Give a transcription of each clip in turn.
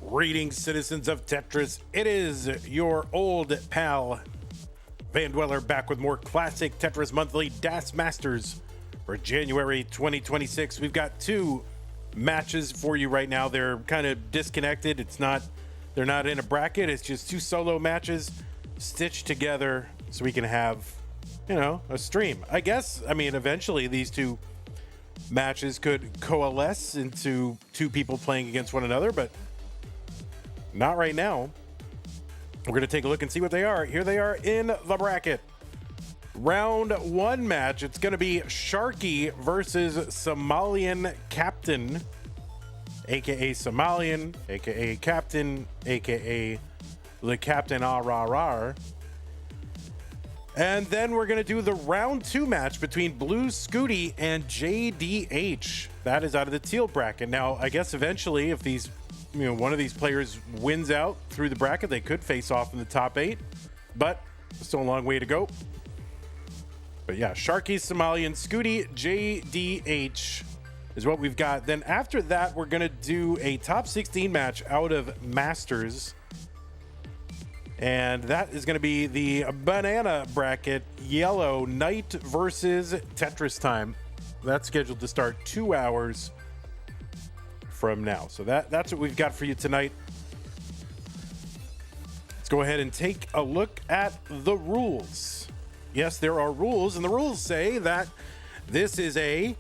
Greetings, citizens of Tetris. It is your old pal, Van Dweller, back with more classic Tetris Monthly DAS Masters for January 2026. We've got two matches for you right now. They're kind of disconnected. They're not in a bracket. It's just two solo matches stitched together so we can have, a stream. I guess, eventually these two matches could coalesce into two people playing against one another, but not right now. We're going to take a look and see what they are. Here they are in the bracket. Round one match. It's going to be Sharky versus Somalian Captain, aka Somalian, aka Captain, aka the Captain R1R2. And then we're going to do the round two match between Blue Scuti and JDH. That is out of the teal bracket. Now, I guess eventually if these one of these players wins out through the bracket, they could face off in the top 8, but still a long way to go. But yeah, Sharky, Somalian, Scuti, JDH is what we've got. Then after that, we're going to do a top 16 match out of Masters. And that is going to be the banana bracket, yellow, Knight versus Tetris time. That's scheduled to start 2 hours from now. So that's what we've got for you tonight. Let's go ahead and take a look at the rules. Yes, there are rules, and the rules say that this is a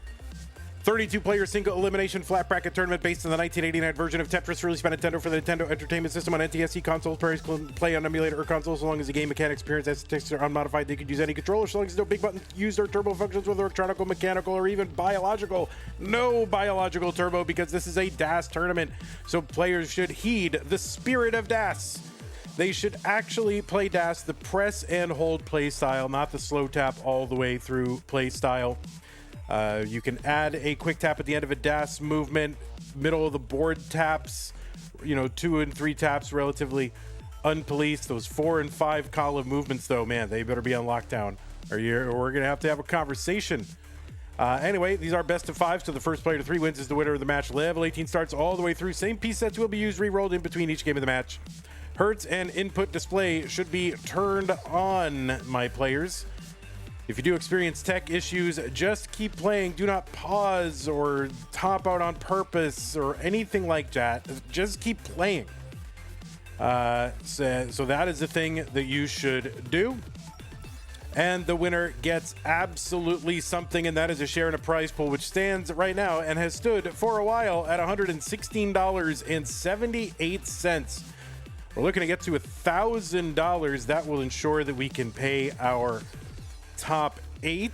32-player single elimination flat bracket tournament based on the 1989 version of Tetris released by Nintendo for the Nintendo Entertainment System on NTSC consoles. Players can play on emulator or consoles so long as the game mechanics, appearance, statistics are unmodified. They could use any controller so long as no big button used or turbo functions, whether electronic, mechanical, or even biological. No biological turbo because this is a DAS tournament. So players should heed the spirit of DAS. They should actually play DAS the press and hold play style, not the slow tap all the way through play style. You can add a quick tap at the end of a DAS movement, middle of the board taps, 2 and 3 taps relatively unpoliced. Those 4 and 5 column movements, though, man, they better be on lockdown, or we're going to have a conversation. Anyway, these are best of 5, so the first player to 3 wins is the winner of the match. Level 18 starts all the way through. Same piece sets will be used, re-rolled in between each game of the match. Hertz and input display should be turned on, my players. If you do experience tech issues, just keep playing. Do not pause or top out on purpose or anything like that. Just keep playing. So that is the thing that you should do. And the winner gets absolutely something, and that is a share in a prize pool, which stands right now and has stood for a while at $116.78. We're looking to get to $1,000. That will ensure that we can pay our top 8,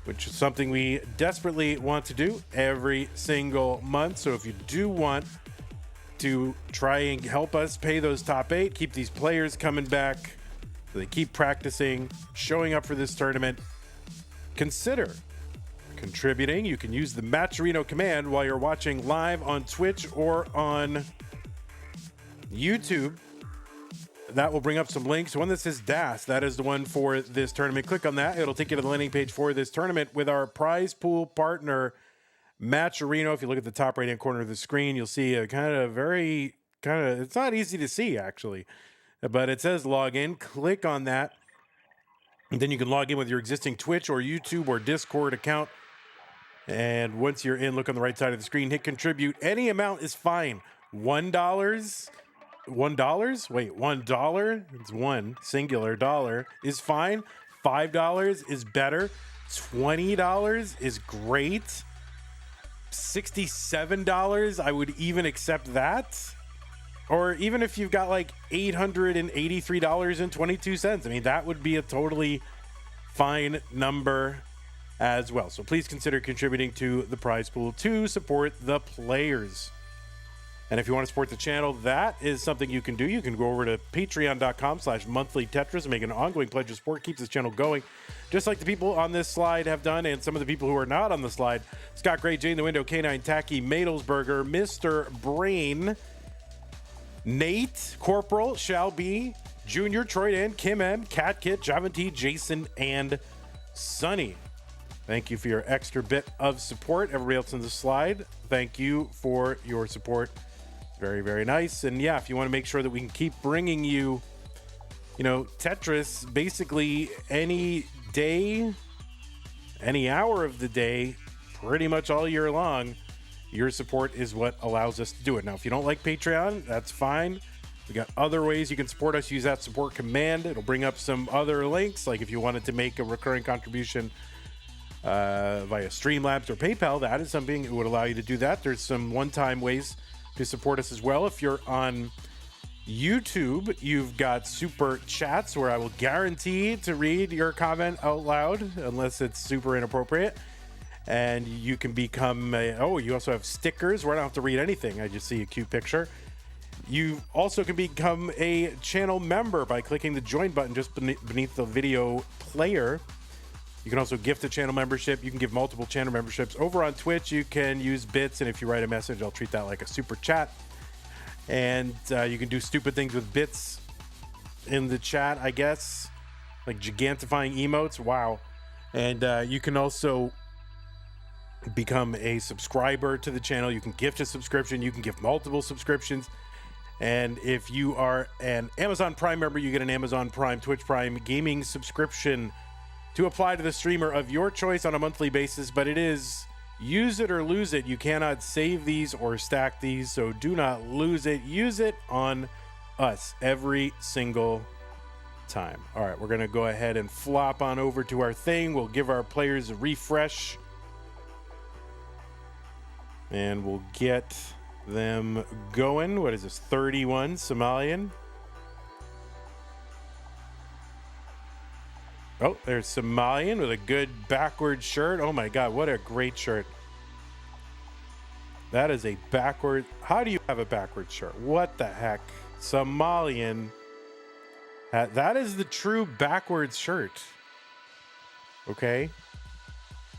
which is something we desperately want to do every single month. So if you do want to try and help us pay those top 8, keep these players coming back so they keep practicing, showing up for this tournament, consider contributing. You can use the Matcherino command while you're watching live on Twitch or on YouTube. That will bring up some links. One that says DAS, that is the one for this tournament. Click on that. It'll take you to the landing page for this tournament with our prize pool partner, Matcherino. If you look at the top right-hand corner of the screen, you'll see a it's not easy to see, actually, but it says login. Click on that, and then you can log in with your existing Twitch or YouTube or Discord account. And once you're in, look on the right side of the screen, hit contribute. Any amount is fine. $1? Wait, $1? It's one singular dollar is fine. $5 is better. $20 is great. $67, I would even accept that. Or even if you've got like $883.22, that would be a totally fine number as well. So please consider contributing to the prize pool to support the players. And if you want to support the channel, that is something you can do. You can go over to patreon.com/monthlytetris and make an ongoing pledge of support. Keeps this channel going, just like the people on this slide have done, and some of the people who are not on the slide. Scott Gray, Jane the Window, K9 Tacky, Madelsberger, Mr. Brain, Nate, Corporal, Shall Be, Junior, Troy and Kim M, Cat Kit, Javanti, Jason, and Sunny. Thank you for your extra bit of support. Everybody else on the slide, thank you for your support. Very, very nice. And yeah, if you want to make sure that we can keep bringing you, Tetris basically any day, any hour of the day, pretty much all year long, your support is what allows us to do it. Now, if you don't like Patreon, that's fine. We got other ways you can support us. Use that support command. It'll bring up some other links. Like if you wanted to make a recurring contribution via Streamlabs or PayPal, that is something that would allow you to do that. There's some one-time ways to support us as well. If you're on YouTube, you've got super chats where I will guarantee to read your comment out loud unless it's super inappropriate. And you can become you also have stickers where I don't have to read anything. I just see a cute picture. You also can become a channel member by clicking the join button just beneath the video player. You can also gift a channel membership. You can give multiple channel memberships. Over on Twitch, you can use bits, and if you write a message, I'll treat that like a super chat. And you can do stupid things with bits in the chat, I guess, like gigantifying emotes. Wow. And you can also become a subscriber to the channel. You can gift a subscription. You can give multiple subscriptions. And if you are an Amazon Prime member, you get an Amazon Prime, Twitch Prime gaming subscription to apply to the streamer of your choice on a monthly basis. But it is use it or lose it. You cannot save these or stack these, so do not lose it. Use it on us every single time. All right, we're going to go ahead and flop on over to our thing. We'll give our players a refresh. And we'll get them going. What is this? 31 Somalian. Oh, there's Somalian with a good backward shirt. Oh my God, what a great shirt. That is a backward. How do you have a backward shirt? What the heck? Somalian. That is the true backwards shirt. Okay.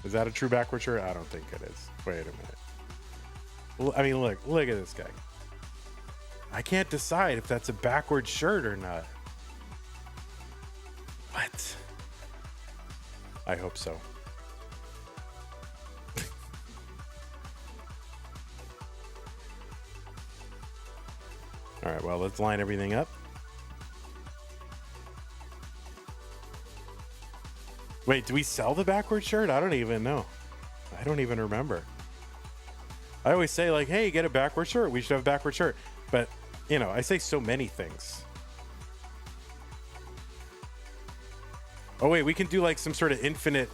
Is that a true backward shirt? I don't think it is. Wait a minute. I mean, look at this guy. I can't decide if that's a backward shirt or not. What? I hope so. All right, well, let's line everything up. Wait, do we sell the backward shirt? I don't even know. I don't even remember. I always say, like, hey, get a backward shirt. We should have a backward shirt. But, I say so many things. Oh, wait, we can do, like, some sort of infinite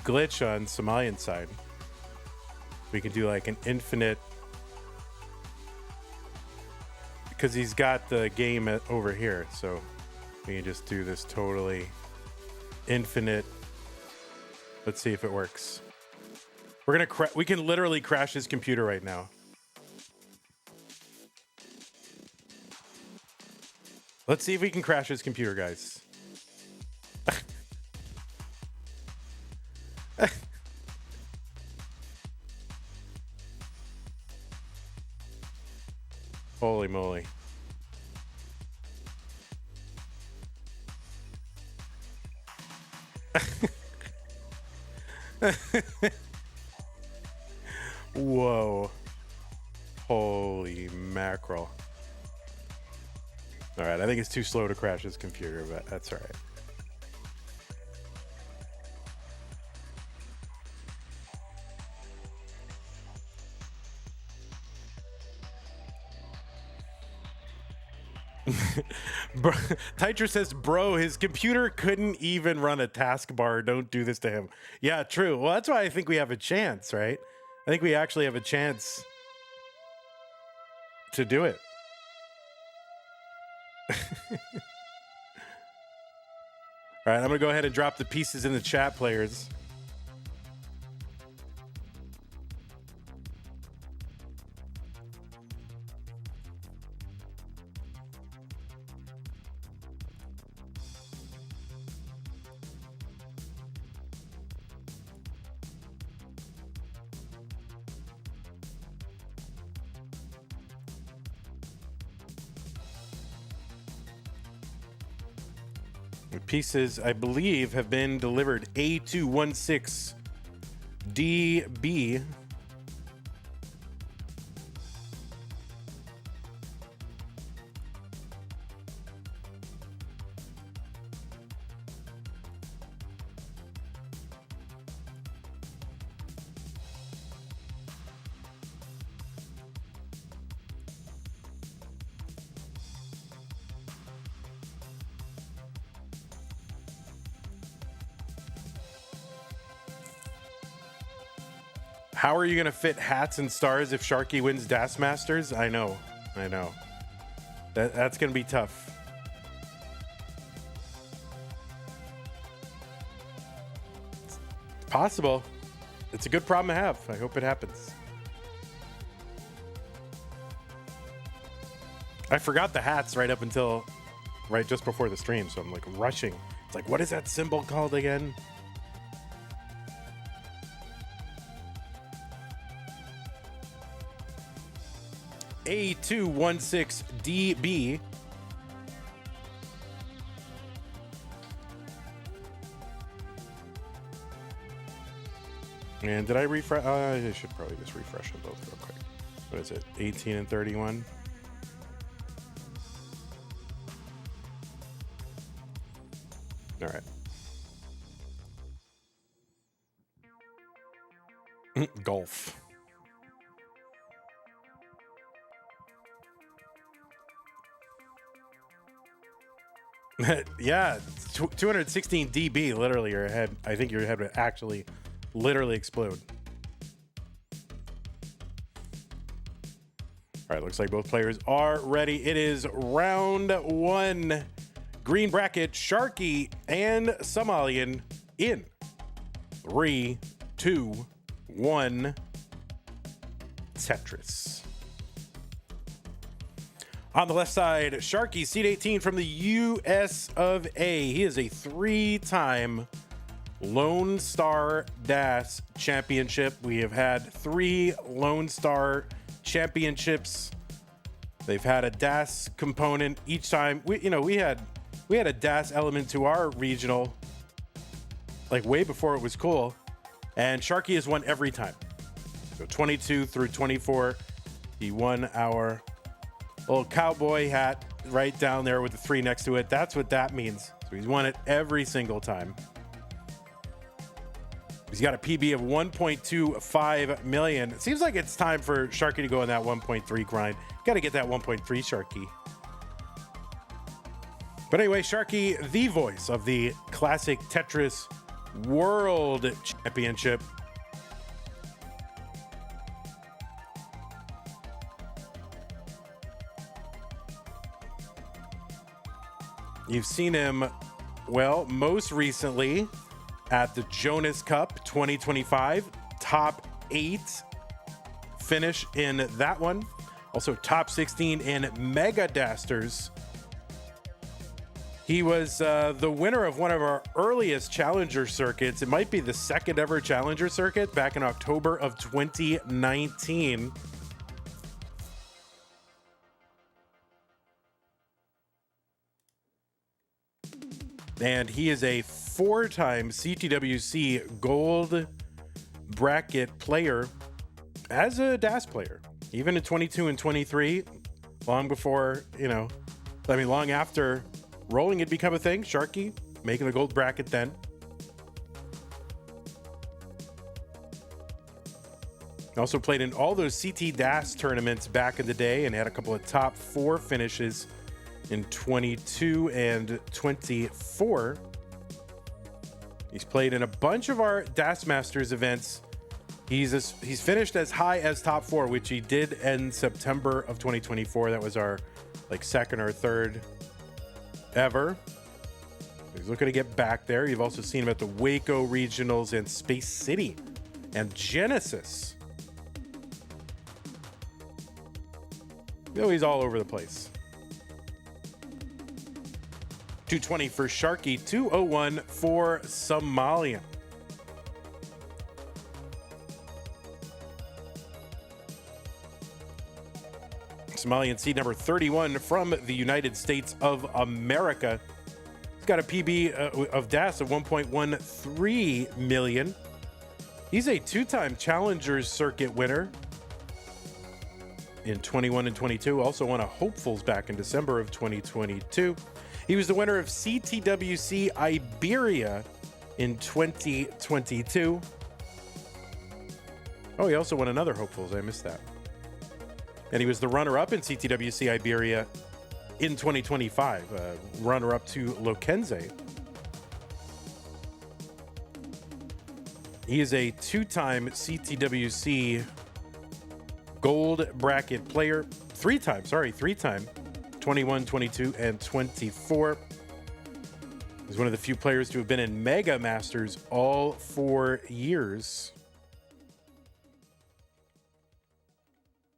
glitch on Somalian side. We can do, like, an infinite... Because he's got the game over here. So we can just do this totally infinite. Let's see if it works. We can literally crash his computer right now. Let's see if we can crash his computer, guys. Holy moly. Whoa. Holy mackerel. All right, I think it's too slow to crash his computer, but that's all right. Tetris says, bro, his computer couldn't even run a taskbar. Don't do this to him. Yeah, true. Well, that's why I think we have a chance, right? I think we actually have a chance to do it. All right, I'm going to go ahead and drop the pieces in the chat, players. The pieces, I believe, have been delivered. A216DB. How are you going to fit hats and stars if Sharky wins Das Masters? I know. That's going to be tough. It's possible. It's a good problem to have. I hope it happens. I forgot the hats right up until right just before the stream, so I'm like rushing. It's like, what is that symbol called again? A216DB. And did I refresh? I should probably just refresh them both real quick. What is it? 18 and 31. All right. Golf. Yeah, 216 dB. Literally, your head. I think your head would actually, literally explode. All right, looks like both players are ready. It is round one. Green bracket, Sharky and Somalian in 3, 2, 1. Tetris. On the left side, Sharky, seed 18 from the US of A. He is a 3-time Lone Star DAS championship. We have had 3 Lone Star championships. They've had a DAS component each time. We had a DAS element to our regional, like way before it was cool. And Sharky has won every time. So 22 through 24, he won our little cowboy hat right down there with the 3 next to it. That's what that means. So he's won it every single time. He's got a PB of 1.25 million. It seems like it's time for Sharky to go on that 1.3 grind. Got to get that 1.3 Sharky. But anyway, Sharky, the voice of the classic Tetris World Championship. You've seen him, well, most recently at the Jonas Cup 2025, top 8 finish in that one. Also top 16 in Mega Dasters. He was the winner of one of our earliest Challenger circuits. It might be the second ever Challenger circuit back in October of 2019. And he is a 4-time CTWC gold bracket player as a DAS player, even in 22 and 23, long before, long after rolling had become a thing. Sharky making the gold bracket then. Also played in all those CT DAS tournaments back in the day and had a couple of top 4 finishes in 22 and 24. He's played in a bunch of our DAS Masters events. He's finished as high as top 4, which he did in September of 2024. That was our second or third ever. He's looking to get back there. You've also seen him at the Waco Regionals and Space City and Genesis. He's all over the place. 220 for Sharky, 201 for Somalian. Somalian seed number 31 from the United States of America. He's got a PB of DAS of 1.13 million. He's a 2-time Challengers Circuit winner in 21 and 22. Also won a Hopefuls back in December of 2022. He was the winner of CTWC Iberia in 2022. Oh, he also won another Hopefuls. I missed that. And he was the runner-up in CTWC Iberia in 2025, runner-up to Lokenze. He is a two-time CTWC gold bracket player. Three-time, 21, 22, and 24. He's one of the few players to have been in Mega Masters all 4 years.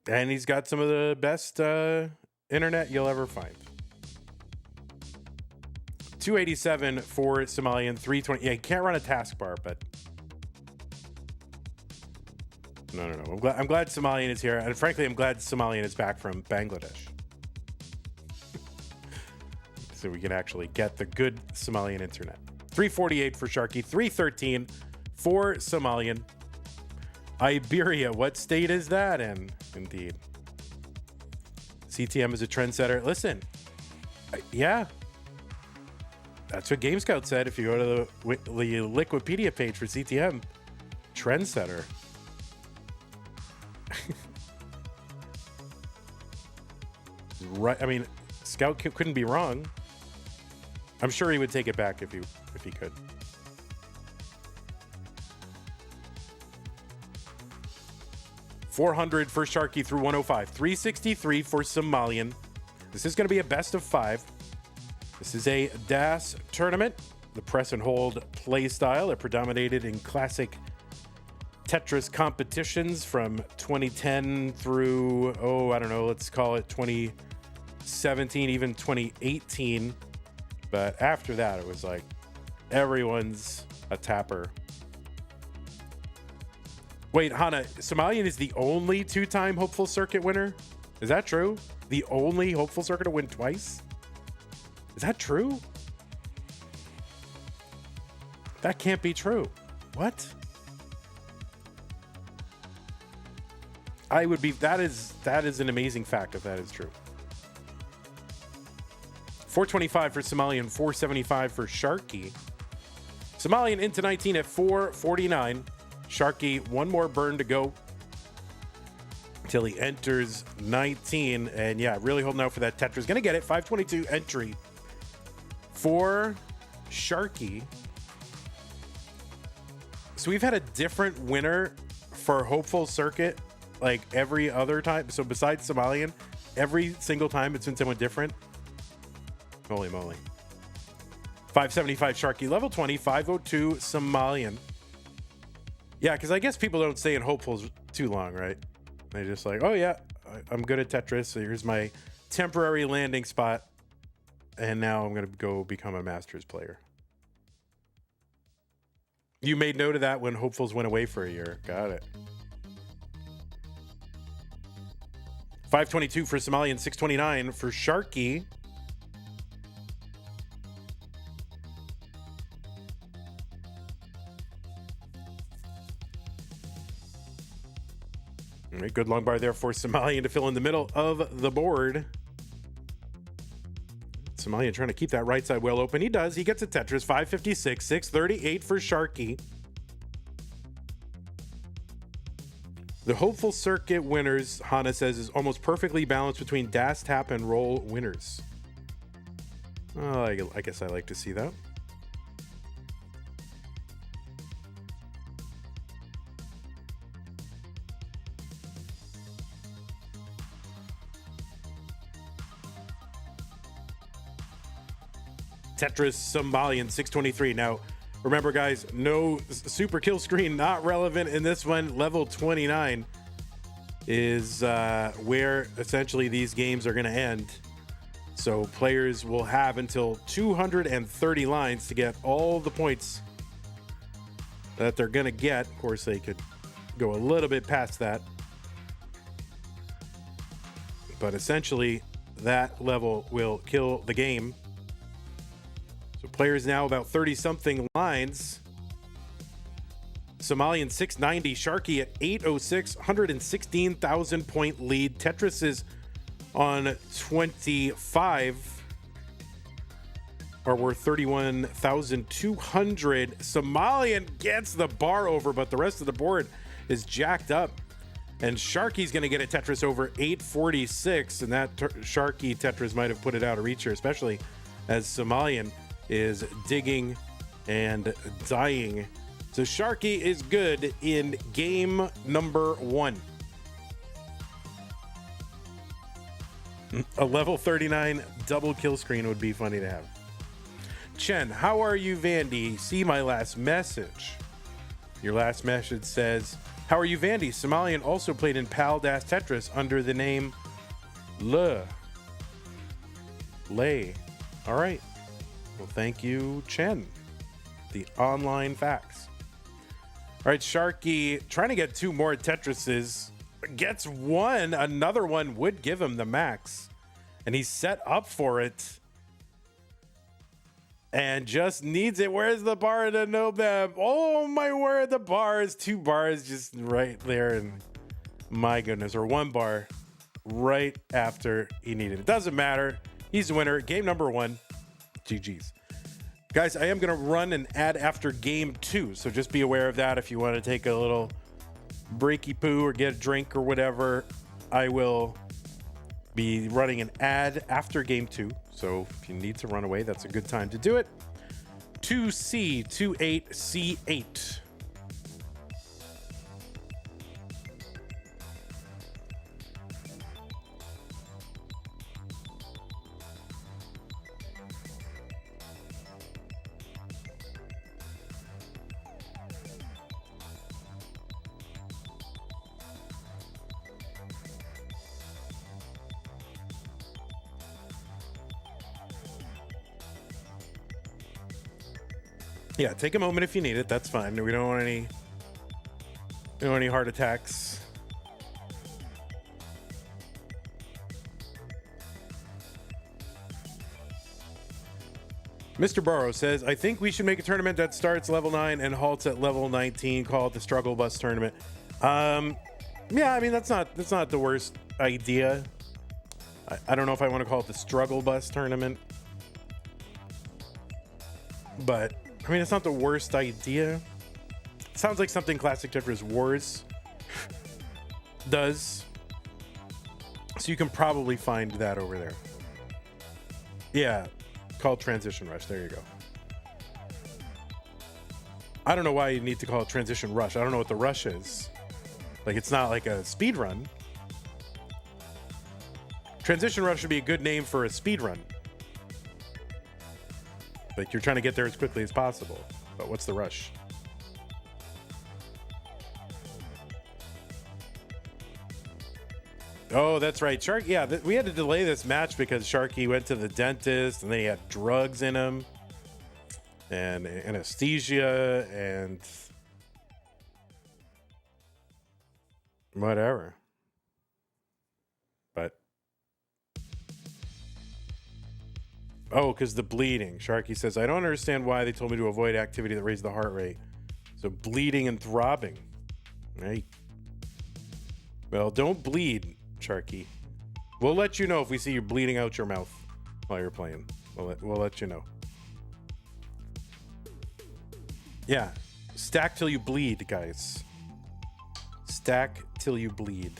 And he's got some of the best internet you'll ever find. 287 for Somalian, 320. Yeah, he can't run a taskbar, but no. I'm glad Somalian is here, and frankly, I'm glad Somalian is back from Bangladesh, so we can actually get the good Somalian internet. 348 for Sharky, 313 for Somalian. Iberia, what state is that in? Indeed. CTM is a trendsetter. Listen, yeah. That's what GameScout said. If you go to the Wikipedia page for CTM, trendsetter. Right. I mean, Scout couldn't be wrong. I'm sure he would take it back if he could. $400 for Sharky through 105. 363 for Somalian. This is going to be a best of 5. This is a DAS tournament. The press and hold play style that predominated in classic Tetris competitions from 2010 through, let's call it 2017, even 2018. But after that, it was like everyone's a tapper. Wait, Hana, Somalian is the only two-time Hopeful Circuit winner? Is that true? The only Hopeful Circuit to win twice? Is that true? That can't be true. What? That is an amazing fact if that is true. 425 for Somalian, 475 for Sharky. Somalian into 19 at 449. Sharky, one more burn to go until he enters 19. And yeah, really holding out for that Tetris. Gonna get it. 522 entry for Sharky. So we've had a different winner for Hopeful Circuit like every other time. So besides Somalian, every single time it's been someone different. Holy moly. 575 Sharky, level 20, 502 Somalian. Yeah, because I guess people don't stay in Hopefuls too long, right? They're just like, oh yeah, I'm good at Tetris, so here's my temporary landing spot, and now I'm going to go become a Masters player. You made note of that when Hopefuls went away for a year. Got it. 522 for Somalian, 629 for Sharky. All right, good long bar there for Somalian to fill in the middle of the board. Somalian trying to keep that right side well open. He does. He gets a Tetris. 556, 638 for Sharky. The Hopeful Circuit winners, Hana says, is almost perfectly balanced between DAS, tap, and roll winners. I guess I like to see that. Tetris Somalian 623. Now, remember, guys, no super kill screen, not relevant in this one. Level 29 is where essentially these games are going to end. So players will have until 230 lines to get all the points that they're going to get. Of course, they could go a little bit past that. But essentially, that level will kill the game. So players now about 30-something lines. Somalian 690, Sharky at 806, 116,000 point lead. Tetris is on 25, or we're 31,200. Somalian gets the bar over, but the rest of the board is jacked up. And Sharky's going to get a Tetris over 846, and that Sharky Tetris might have put it out of reach here, especially as Somalian is digging and dying So Sharky is good in game number 1. A level 39 double kill screen would be funny to have. Chen, how are you, Vandy? See my last message. Your last message says, how are you, Vandy? Somalian also played in Pal Das Tetris under the name Lay. All right. Well, thank you, Chen. The online facts. All right, Sharky trying to get 2 more Tetrises. Gets 1. Another one would give him the max. And he's set up for it. And just needs it. Where's the bar to know them? Oh my word, the bar is 2 bars just right there. And my goodness, or 1 bar right after he needed it. Doesn't matter. He's the winner. Game number 1. GG's. Guys, I am going to run an ad after game 2. So just be aware of that. If you want to take a little breaky poo or get a drink or whatever, I will be running an ad after game 2. So if you need to run away, that's a good time to do it. 2C28C8. Yeah, take a moment if you need it. That's fine. We don't want any heart attacks. Mr. Burrow says, I think we should make a tournament that starts level 9 and halts at level 19. Call it the Struggle Bus Tournament. Yeah, I mean, that's not the worst idea. I don't know if I want to call it the Struggle Bus Tournament. But I mean, it's not the worst idea. It sounds like something Classic Tetris Wars does. So you can probably find that over there. Yeah, called Transition Rush. There you go. I don't know why you need to call it Transition Rush. I don't know what the rush is. Like, it's not like a speed run. Transition Rush would be a good name for a speed run. Like, you're trying to get there as quickly as possible. But what's the rush? Oh, that's right. Sharky, yeah, we had to delay this match because Sharky went to the dentist and then he had drugs in him and anesthesia and whatever. But oh, because the bleeding. Sharky says, I don't understand why they told me to avoid activity that raised the heart rate. So bleeding and throbbing. Right. Well, don't bleed, Sharky. We'll let you know if we see you bleeding out your mouth while you're playing. We'll let you know. Yeah. Stack till you bleed, guys. Stack till you bleed.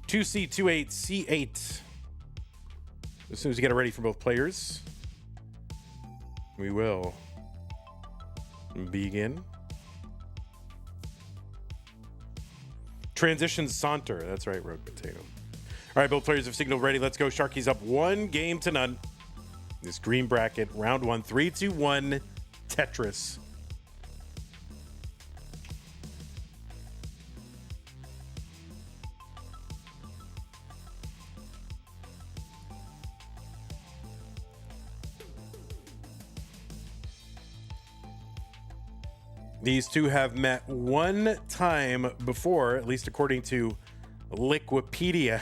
2C28C8. As soon as you get it ready for both players, we will begin. Transition Saunter. That's right, Rogue Potato. All right, both players have signaled ready. Let's go. Sharky's up 1-0. This green bracket, round 1, 3, 2, 1, Tetris. These two have met one time before, at least according to Liquipedia,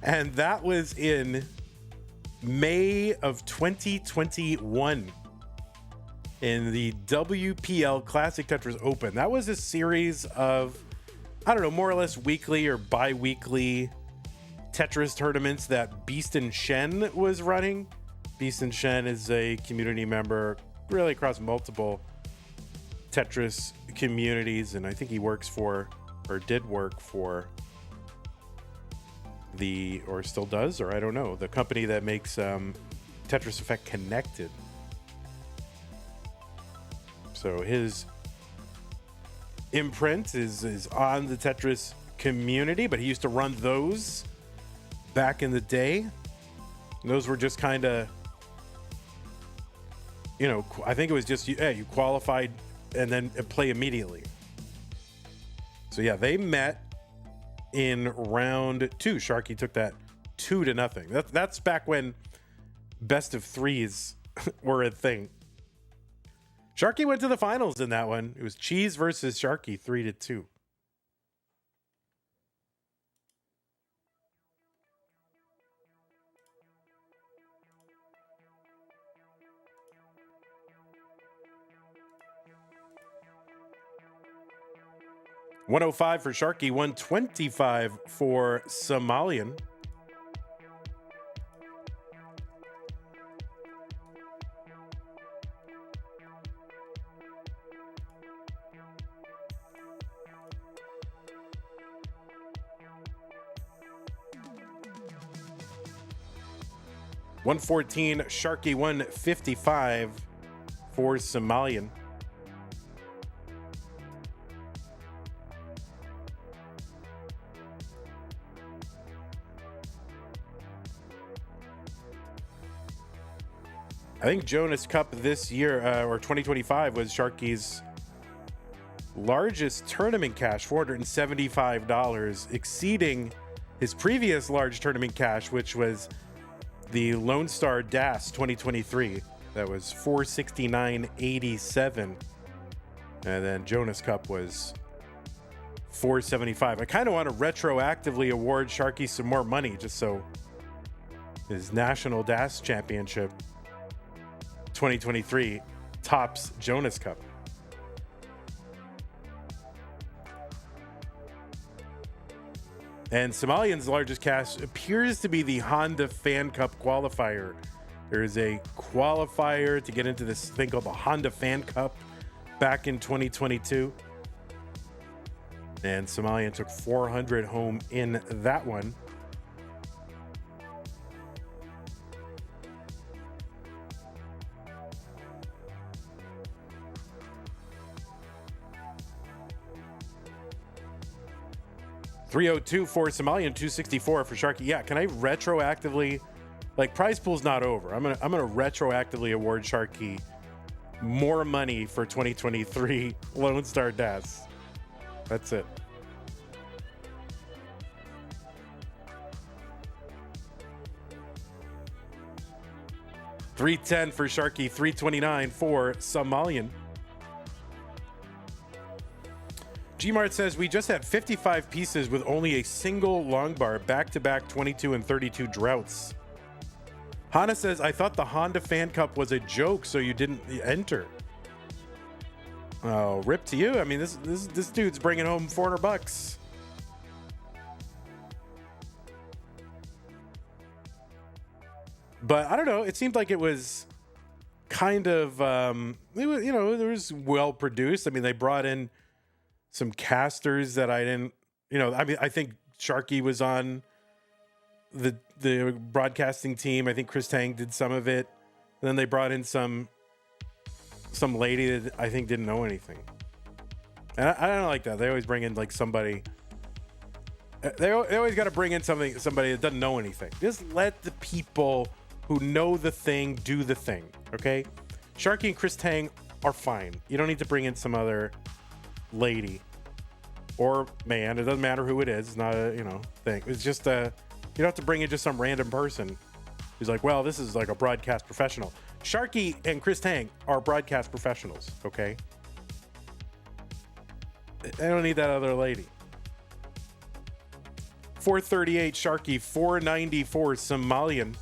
and that was in May of 2021 in the WPL Classic Tetris Open. That was a series of, I don't know, more or less weekly or bi-weekly Tetris tournaments that Beast and Shen was running. Beast and Shen is a community member really across multiple Tetris communities, and I think he works for, or did work for, the, or still does, or I don't know, the company that makes Tetris Effect Connected. So his imprint is on the Tetris community, but he used to run those back in the day. And those were just kind of, you know, I think it was just, you qualified and then play immediately. So yeah, they met in round 2. Sharky took that 2-0. That's back when best of threes were a thing. Sharky went to the finals in that one. It was Cheese versus Sharky, 3-2. $105 for Sharky, $125 for Somalian. $114 Sharky, $155 for Somalian. I think Jonas Cup this year, or 2025, was Sharky's largest tournament cash, $475, exceeding his previous large tournament cash, which was the Lone Star DAS 2023. That was $469.87. And then Jonas Cup was $475. I kind of want to retroactively award Sharky some more money, just so his National DAS Championship 2023 tops Jonas Cup. And Somalian's largest cash appears to be the Honda Fan Cup qualifier. There is a qualifier to get into this thing called the Honda Fan Cup back in 2022. And Somalian took 400 home in that one. $302 for Somalian, $264 for Sharky. Yeah, can I retroactively, like, prize pool's not over. I'm gonna retroactively award Sharky more money for 2023 Lone Star DAS. That's it. $310 for Sharky, $329 for Somalian. Gmart says, we just had 55 pieces with only a single long bar, back-to-back 22 and 32 droughts. Hana says, I thought the Honda Fan Cup was a joke, so you didn't enter. Oh, rip to you. I mean, this dude's bringing home $400. But I don't know. It seemed like it was kind of, it was, it was well produced. I mean, they brought in some casters that I didn't, I mean, I think Sharky was on the broadcasting team. I think Chris Tang did some of it. And then they brought in some lady that I think didn't know anything. And I don't like that. They always bring in like somebody. They always got to bring in somebody that doesn't know anything. Just let the people who know the thing do the thing, okay? Sharky and Chris Tang are fine. You don't need to bring in some other lady or man. It doesn't matter who it is. It's not a thing. It's just you don't have to bring in just some random person who's like, well, this is like a broadcast professional. Sharky and Chris Tang are broadcast professionals, okay? I don't need that other lady. $438 Sharky, $494 Somalian.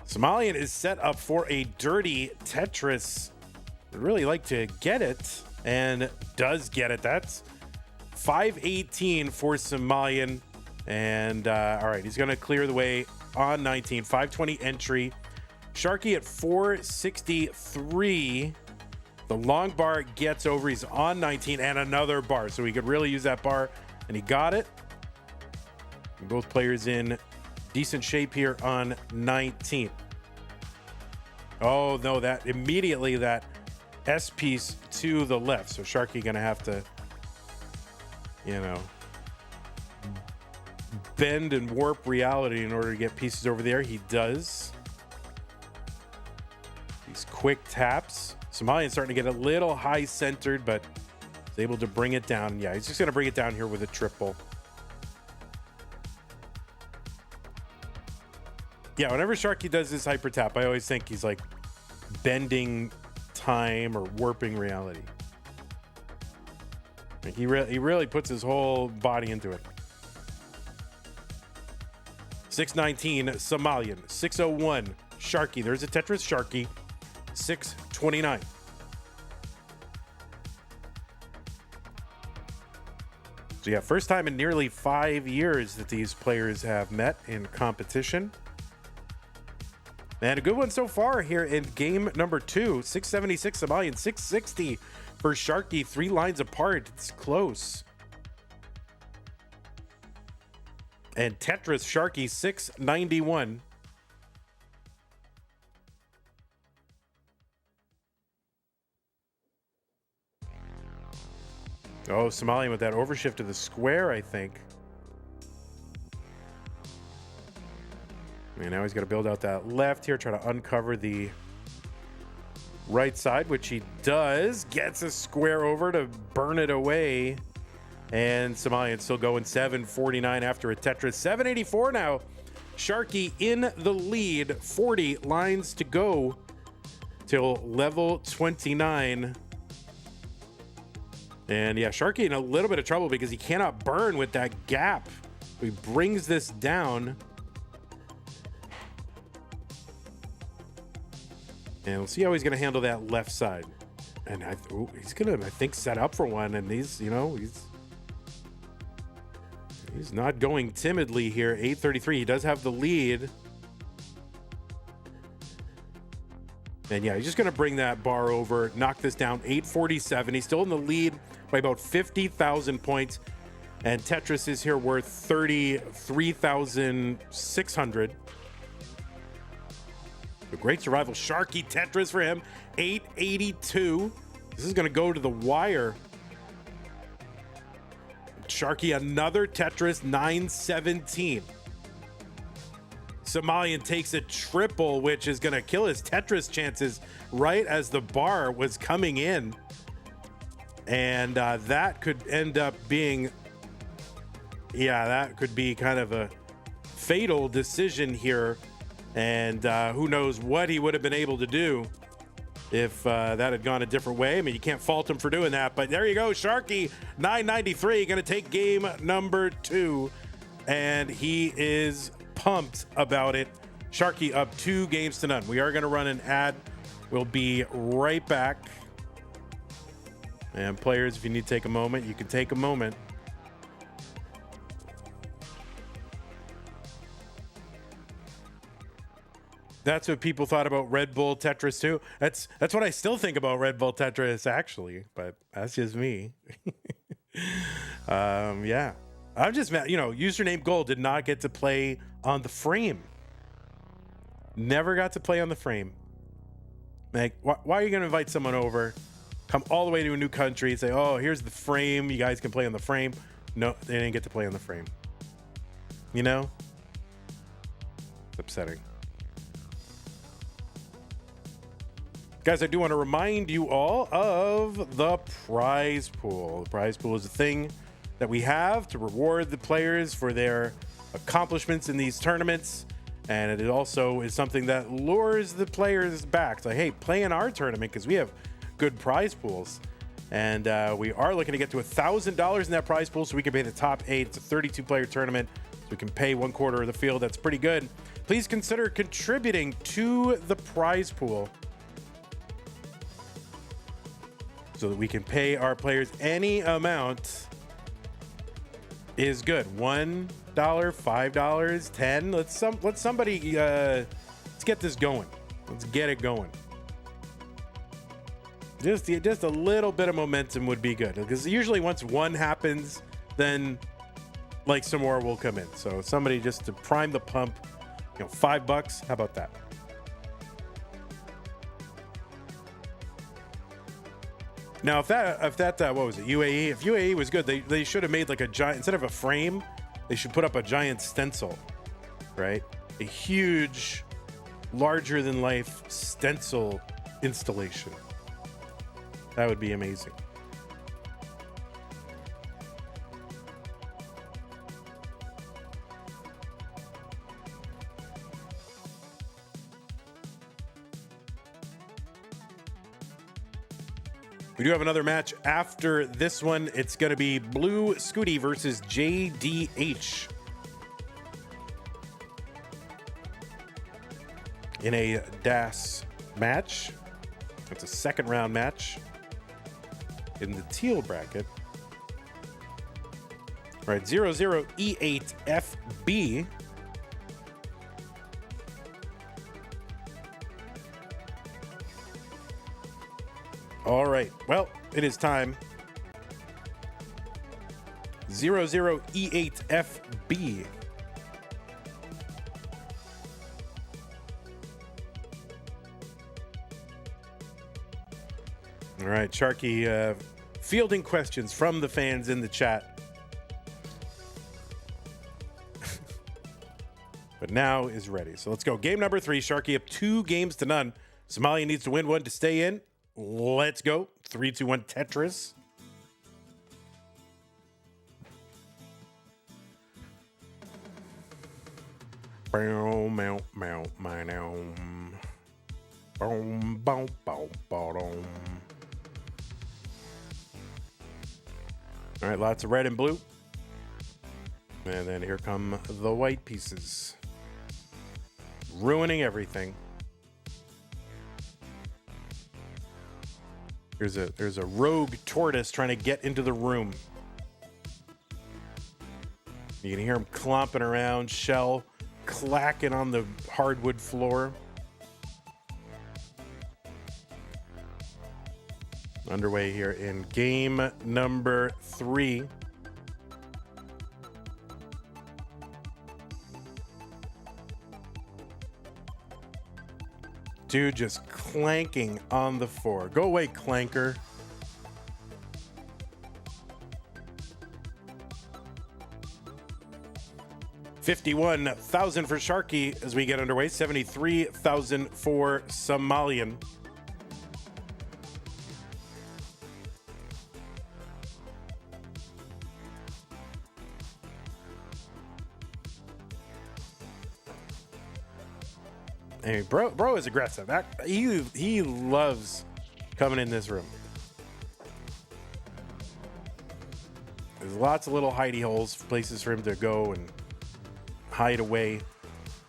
Somalian is set up for a dirty Tetris. Would really like to get it, and does get it. That's 518 for Somalian. And all right, he's going to clear the way on 19. 520 entry. Sharky at 463. The long bar gets over. He's on 19 and another bar. So he could really use that bar, and he got it. Both players in decent shape here on 19th. Oh, no, that immediately that S piece to the left. So Sharky going to have to, bend and warp reality in order to get pieces over there. He does. These quick taps. Somalian starting to get a little high centered, but is able to bring it down. Yeah, he's just going to bring it down here with a triple. Yeah, whenever Sharky does this hyper tap, I always think he's like bending time or warping reality. Like he really puts his whole body into it. 619 Somalian, 601 Sharky. There's a Tetris Sharky, 629. So yeah, first time in nearly 5 years that these players have met in competition. And a good one so far here in game number 2. 676 Somalian, 660 for Sharky. 3 lines apart. It's close. And Tetris Sharky, 691. Oh, Somalian with that overshift to the square, I think. And now he's got to build out that left here, try to uncover the right side, which he does. Gets a square over to burn it away. And Somalian still going 749 after a Tetris. 784 now. Sharky in the lead. 40 lines to go till level 29. And yeah, Sharky in a little bit of trouble because he cannot burn with that gap. He brings this down. And we'll see how he's going to handle that left side. And he's going to, I think, set up for one. And he's not going timidly here. 833. He does have the lead. And yeah, he's just going to bring that bar over, knock this down. 847. He's still in the lead by about 50,000 points. And Tetris is here worth 33,600. A great survival. Sharky Tetris for him. 882. This is going to go to the wire. Sharky, another Tetris. 917. Somalian takes a triple, which is going to kill his Tetris chances right as the bar was coming in. And that could end up being, that could be kind of a fatal decision here. And who knows what he would have been able to do if that had gone a different way. I mean, you can't fault him for doing that. But there you go, Sharky, 993, going to take game number 2. And he is pumped about it. Sharky up 2 games to none. We are going to run an ad. We'll be right back. And players, if you need to take a moment, you can take a moment. That's what people thought about Red Bull Tetris too. That's what I still think about Red Bull Tetris, actually, but that's just me. Yeah. I'm just mad. Username Gold did not get to play on the frame. Never got to play on the frame. Like, why are you going to invite someone over, come all the way to a new country, and say, oh, here's the frame, you guys can play on the frame? No, they didn't get to play on the frame. It's upsetting. Guys, I do want to remind you all of the prize pool. The prize pool is a thing that we have to reward the players for their accomplishments in these tournaments. And it also is something that lures the players back. So, hey, play in our tournament because we have good prize pools. And we are looking to get to $1,000 in that prize pool so we can pay the top 8. It's a 32-player tournament. So we can pay 1/4 of the field. That's pretty good. Please consider contributing to the prize pool so that we can pay our players. Any amount is good. $1, $5, $10. Let somebody let's get this going. Let's get it going. Just a little bit of momentum would be good, because usually once one happens, then like some more will come in. So somebody just to prime the pump, you know, $5. How about that? Now, if that what was it? UAE. If UAE was good, they should have made like a giant, instead of a frame, they should put up a giant stencil, right? A huge, larger than life stencil installation. That would be amazing. We do have another match after this one. It's going to be Blue Scuti versus JDH in a DAS match. It's a second round match in the teal bracket. All right, 00E8FB. All right, well, it is time. 00E8FB. All right, Sharky, fielding questions from the fans in the chat. But now is ready. So let's go. Game number 3, Sharky up 2-0. Somalia needs to win one to stay in. Let's go. 3, 2, 1, Tetris. All right, lots of red and blue. And then here come the white pieces. Ruining everything. There's a rogue tortoise trying to get into the room. You can hear him clomping around, shell clacking on the hardwood floor. Underway here in game number 3. Dude just clanking on the floor. Go away, clanker. $51,000 for Sharky as we get underway. $73,000 for Somalian. Hey, bro is aggressive. He loves coming in this room. There's lots of little hidey holes, places for him to go and hide away.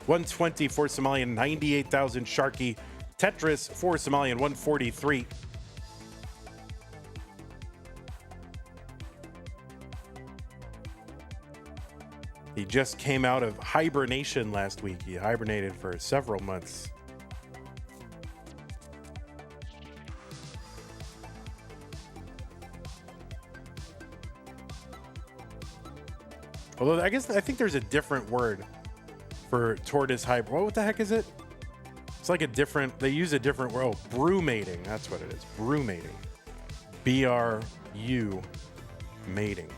120 for Somalian, 98,000 Sharky. Tetris for Somalian, 143. He just came out of hibernation last week. He hibernated for several months. Although I think there's a different word for tortoise hybrid. What the heck is it? It's like a different, they use a different word. Oh, brew mating. That's what it is. Brew mating. BRU mating.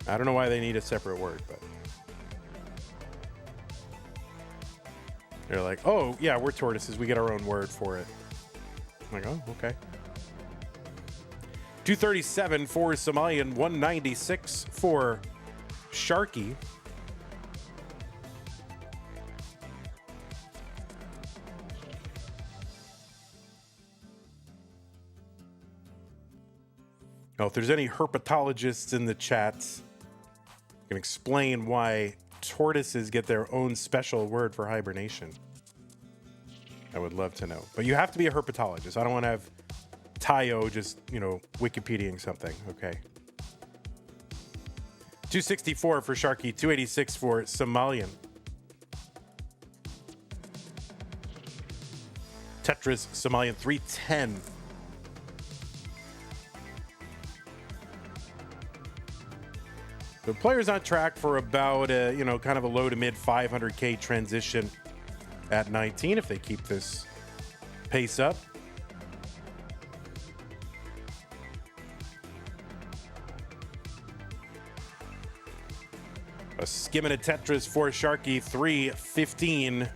I don't know why they need a separate word, but they're like, oh, yeah, we're tortoises. We get our own word for it. I'm like, oh, okay. 237 for Somalian, 196 for Sharky. Now, if there's any herpetologists in the chat, can explain why tortoises get their own special word for hibernation. I would love to know. But you have to be a herpetologist. I don't want to have Tayo just, Wikipediaing something. Okay. 264 for Sharky, 286 for Somalian. Tetris, Somalian, 310. So players on track for about a, kind of a low to mid 500K transition at 19 if they keep this pace up. A skimming a Tetris for Sharky, 315.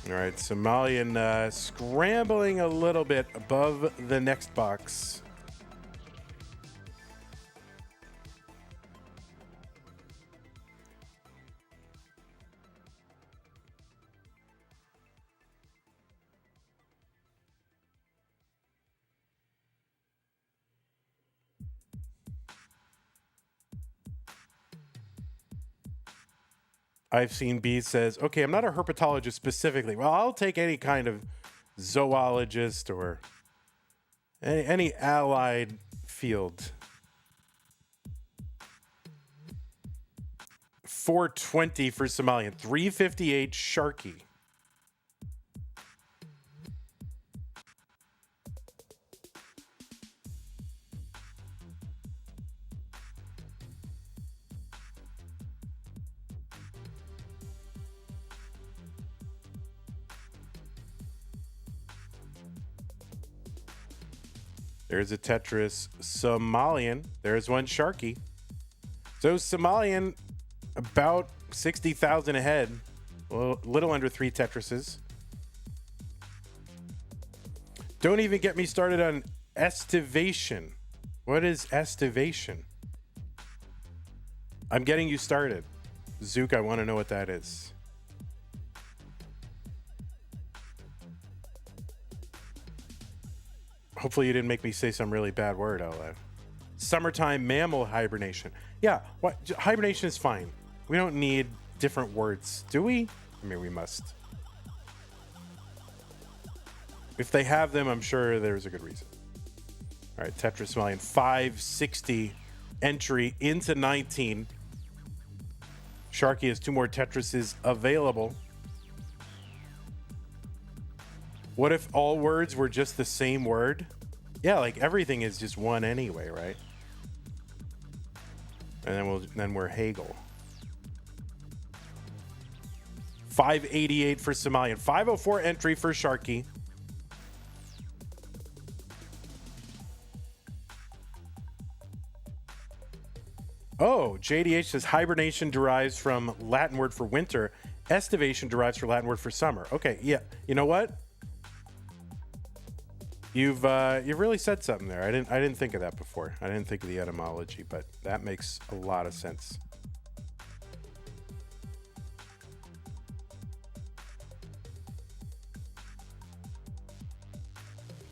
All right, Somalian scrambling a little bit above the next box. I've seen B says, okay, I'm not a herpetologist specifically. Well, I'll take any kind of zoologist or any allied field. 420 for Somalian, 358 Sharky. There's a Tetris Somalian. There's one Sharky. So Somalian about 60,000 ahead. A little under 3 Tetrises. Don't even get me started on estivation. What is estivation? I'm getting you started. Zook, I want to know what that is. Hopefully you didn't make me say some really bad word out loud. Summertime mammal hibernation. Yeah, hibernation is fine. We don't need different words, do we? I mean, we must. If they have them, I'm sure there's a good reason. All right, Tetris Somalian, 560 entry into 19. Sharky has 2 more Tetrises available. What if all words were just the same word? Yeah, like everything is just one anyway, right? And then we're Hegel. 588 for Somalian. 504 entry for Sharky. Oh, JDH says hibernation derives from Latin word for winter. Estivation derives from Latin word for summer. Okay, yeah. You know what? You've really said something there. I didn't think of that before. I didn't think of the etymology, but that makes a lot of sense.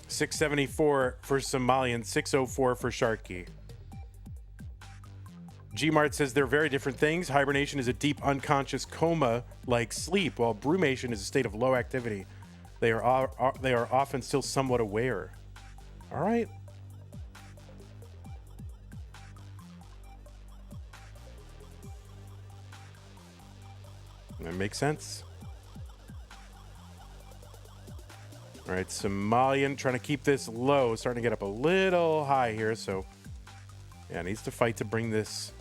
$674 for Somalian, 604 for Sharky. Gmart says they're very different things. Hibernation is a deep unconscious coma like sleep, while brumation is a state of low activity. They are often still somewhat aware. All right. That makes sense. All right, Somalian trying to keep this low, starting to get up a little high here. So, yeah, needs to fight to bring this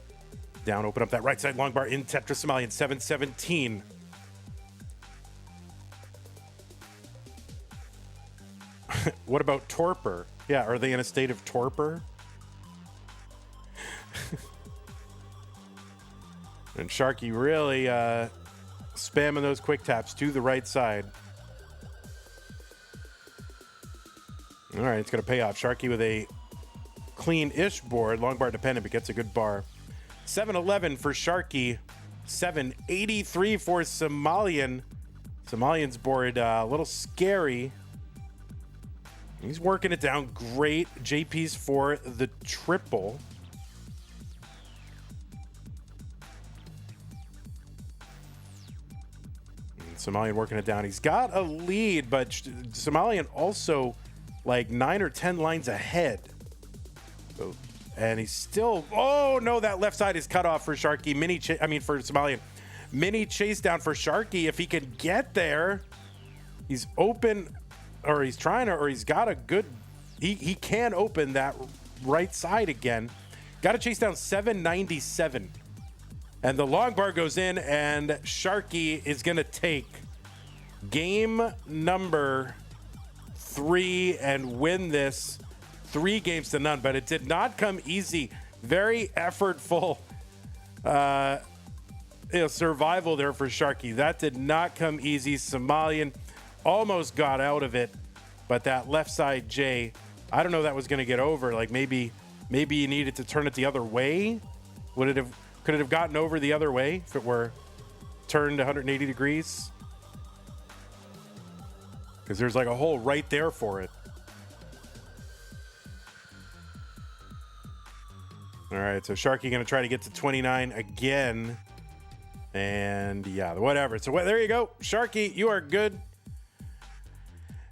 down. Open up that right side long bar in Tetris Somalian, 717. What about torpor? Yeah, are they in a state of torpor? And Sharky really spamming those quick taps to the right side. All right, it's going to pay off. Sharky with a clean-ish board. Long bar dependent, but gets a good bar. 711 for Sharky. 783 for Somalian. Somalian's board a little scary. He's working it down. Great JPs for the triple. And Somalian working it down. He's got a lead, but Somalian also like 9 or 10 lines ahead. So, and he's still, oh no, that left side is cut off for Sharky. For Somalian. Mini chase down for Sharky if he can get there. He's open, or he's trying to, or he's got a good, he can open that right side again. Got to chase down 797. And the long bar goes in, and Sharky is going to take game number 3 and win this 3-0. But it did not come easy. Very effortful survival there for Sharky. That did not come easy. Somalian almost got out of it, but that left side J, I don't know if that was going to get over. Like maybe you needed to turn it the other way. Could it have gotten over the other way if it were turned 180 degrees? Because there's like a hole right there for it. All right, so Sharky going to try to get to 29 again. And yeah, whatever. So there you go. Sharky, you are good.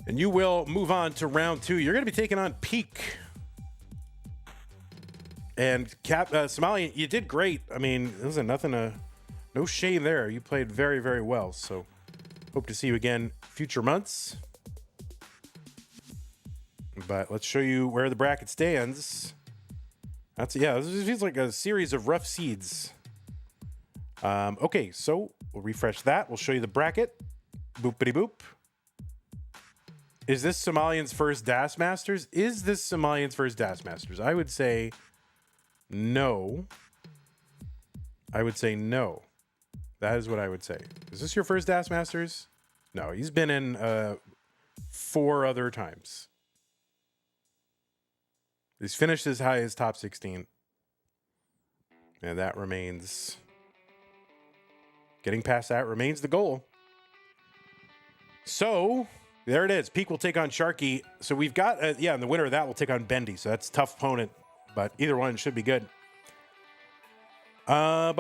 And you will move on to round 2. You're going to be taking on Peak. And Somalian, you did great. I mean, there was no shame there. You played very, very well. So hope to see you again future months. But let's show you where the bracket stands. This feels like a series of rough seeds. Okay, so we'll refresh that. We'll show you the bracket. Boopity boop. Is this Somalian's first DAS Masters? I would say no. That is what I would say. Is this your first DAS Masters? No, he's been in 4 other times. He's finished as high as top 16. And that remains... Getting past that remains the goal. So, there it is. Peak will take on Sharky. So we've got, and the winner of that will take on Bendy. So that's a tough opponent. But either one should be good. So I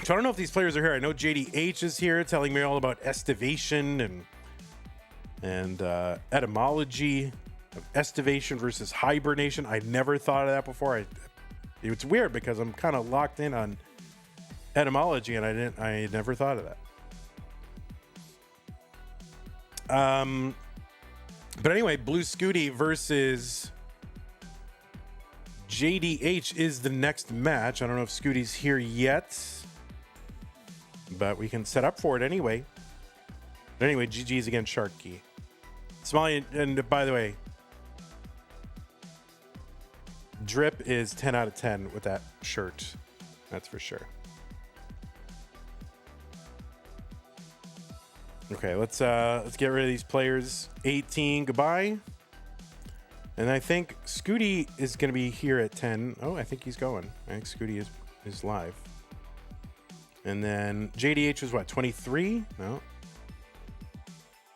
don't know if these players are here. I know JDH is here telling me all about estivation and etymology of estivation versus hibernation. I never thought of that before. It's weird because I'm kind of locked in on etymology and I never thought of that. But anyway, Blue Scuti versus JDH is the next match. I don't know if Scuti's here yet, but we can set up for it anyway. But anyway, GG's against Sharky. Somalian, and by the way, Drip is 10 out of 10 with that shirt. That's for sure. Okay, let's get rid of these players. 18, goodbye. And I think Scuti is going to be here at 10. Oh, I think he's going. I think Scuti is live. And then JDH was what, 23? No.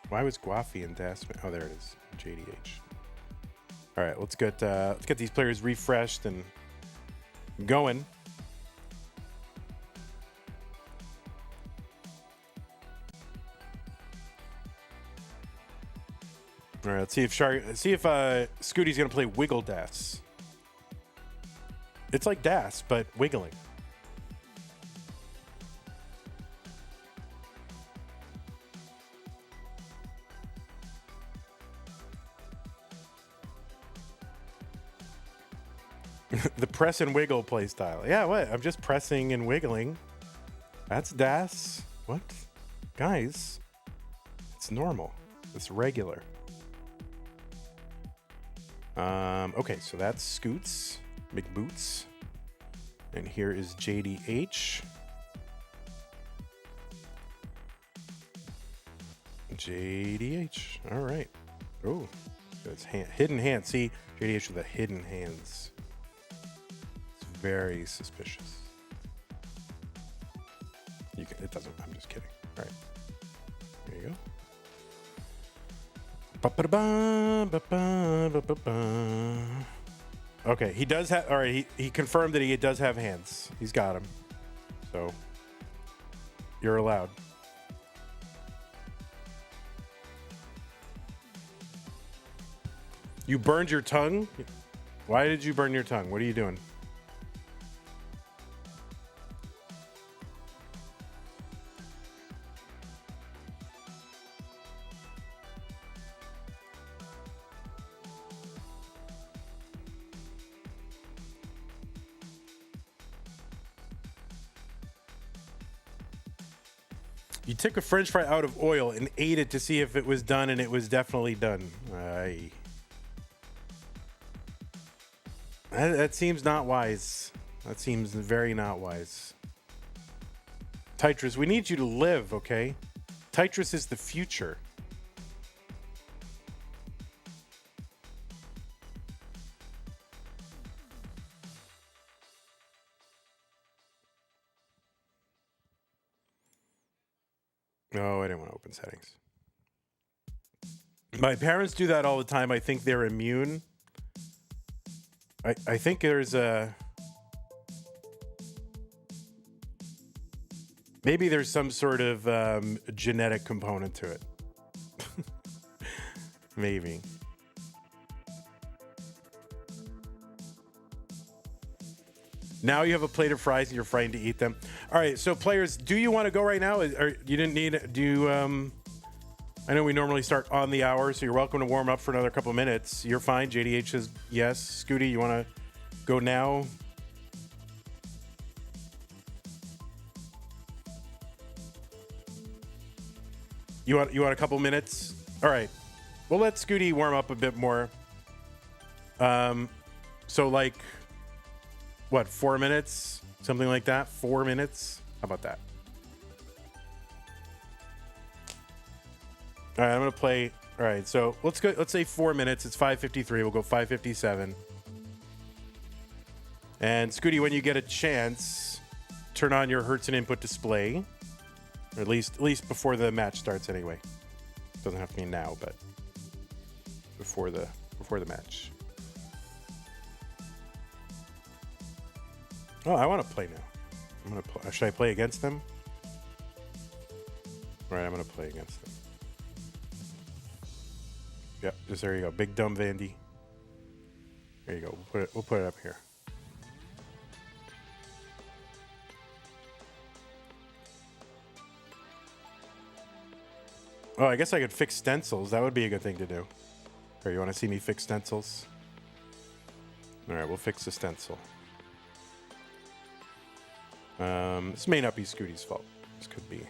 Why was Guafi and Das? Oh, there it is. JDH. All right, let's get these players refreshed and going. All right, let's see if Scuti's gonna play Wiggle Das. It's like Das, but wiggling. The press and wiggle play style. Yeah, what? I'm just pressing and wiggling. That's Das. What? Guys, it's normal. It's regular. Okay, so that's Scoots, McBoots. And here is JDH. JDH. All right. Oh, it's hidden hand. See, JDH with the hidden hands. It's very suspicious. It doesn't. I'm just kidding. All right. There you go. Okay, he does have. All right, he confirmed that he does have hands. He's got them. So you're allowed. You burned your tongue? Why did you burn your tongue? What are you doing? You took a French fry out of oil and ate it to see if it was done, and it was definitely done. Aye. That seems not wise. That seems very not wise. Tetris, we need you to live, okay? Tetris is the future. No, I didn't want to open settings. My parents do that all the time. I think they're immune. I think there's a... Maybe there's some sort of genetic component to it. Maybe. Now you have a plate of fries and you're frightened to eat them. All right, so players, do you want to go right now? Or you didn't need... Do you... I know we normally start on the hour, so you're welcome to warm up for another couple minutes. You're fine. JDH says yes. Scuti, you want to go now? You want a couple minutes? All right. We'll let Scuti warm up a bit more. So like, what, 4 minutes? Something like that? 4 minutes? How about that? All right, I'm gonna play. All right, so let's go. Let's say 4 minutes. It's 5:53. We'll go 5:57. And Scuti, when you get a chance, turn on your Hertz and input display, or at least before the match starts. Anyway, doesn't have to be now, but before the match. Oh, I want to play now. I'm gonna play. Should I play against them? All right, I'm gonna play against them. Yep, just there you go. Big dumb Vandy. There you go. We'll put it up here. Oh, I guess I could fix stencils. That would be a good thing to do. Or you want to see me fix stencils? All right, we'll fix the stencil. This may not be Scuti's fault. This could be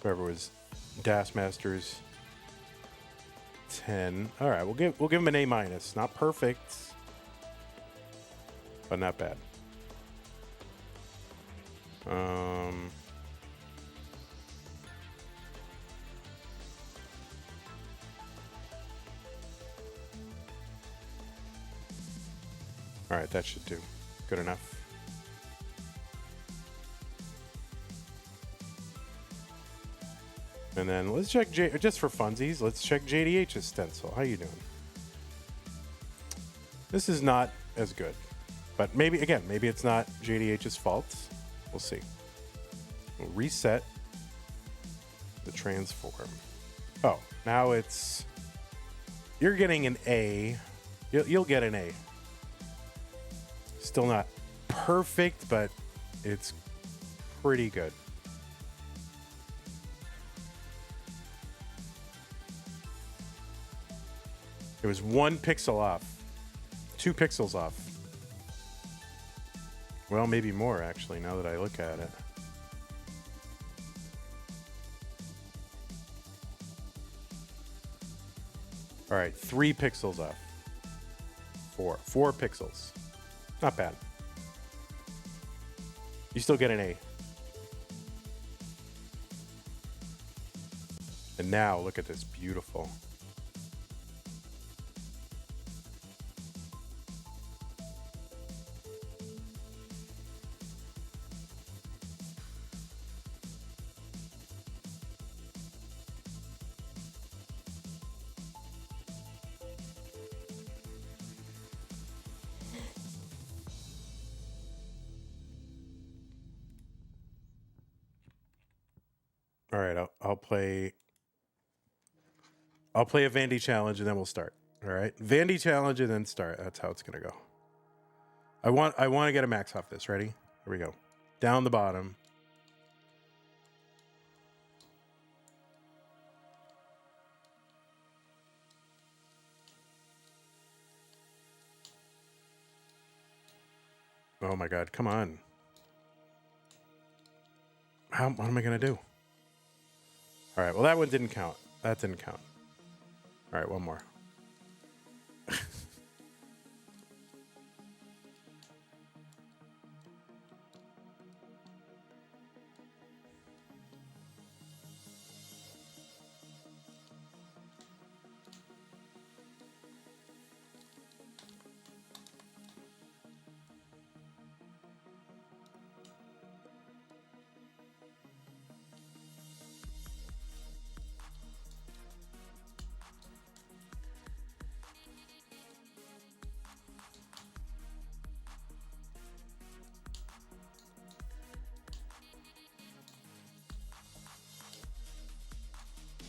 whoever was Das Masters 10. All right, we'll give him an A minus. Not perfect, but not bad. All right, that should do. Good enough. And then let's check just for funsies. Let's check JDH's stencil. How you doing? This is not as good, but maybe it's not JDH's fault. We'll see. We'll reset the transform. Oh, now it's you're getting an A. You'll get an A. Still not perfect, but it's pretty good. It was 1 pixel off. 2 pixels off. Well, maybe more, actually, now that I look at it. All right, 3 pixels off. 4 pixels. Not bad. You still get an A. And now, look at this. Beautiful. All right, I'll play a Vandy challenge and then we'll start. All right, Vandy challenge and then start. That's how it's gonna go. I want to get a max off this. Ready? Here we go. Down the bottom. Oh my God! Come on. What am I gonna do? All right, well, that one didn't count. That didn't count. All right, one more.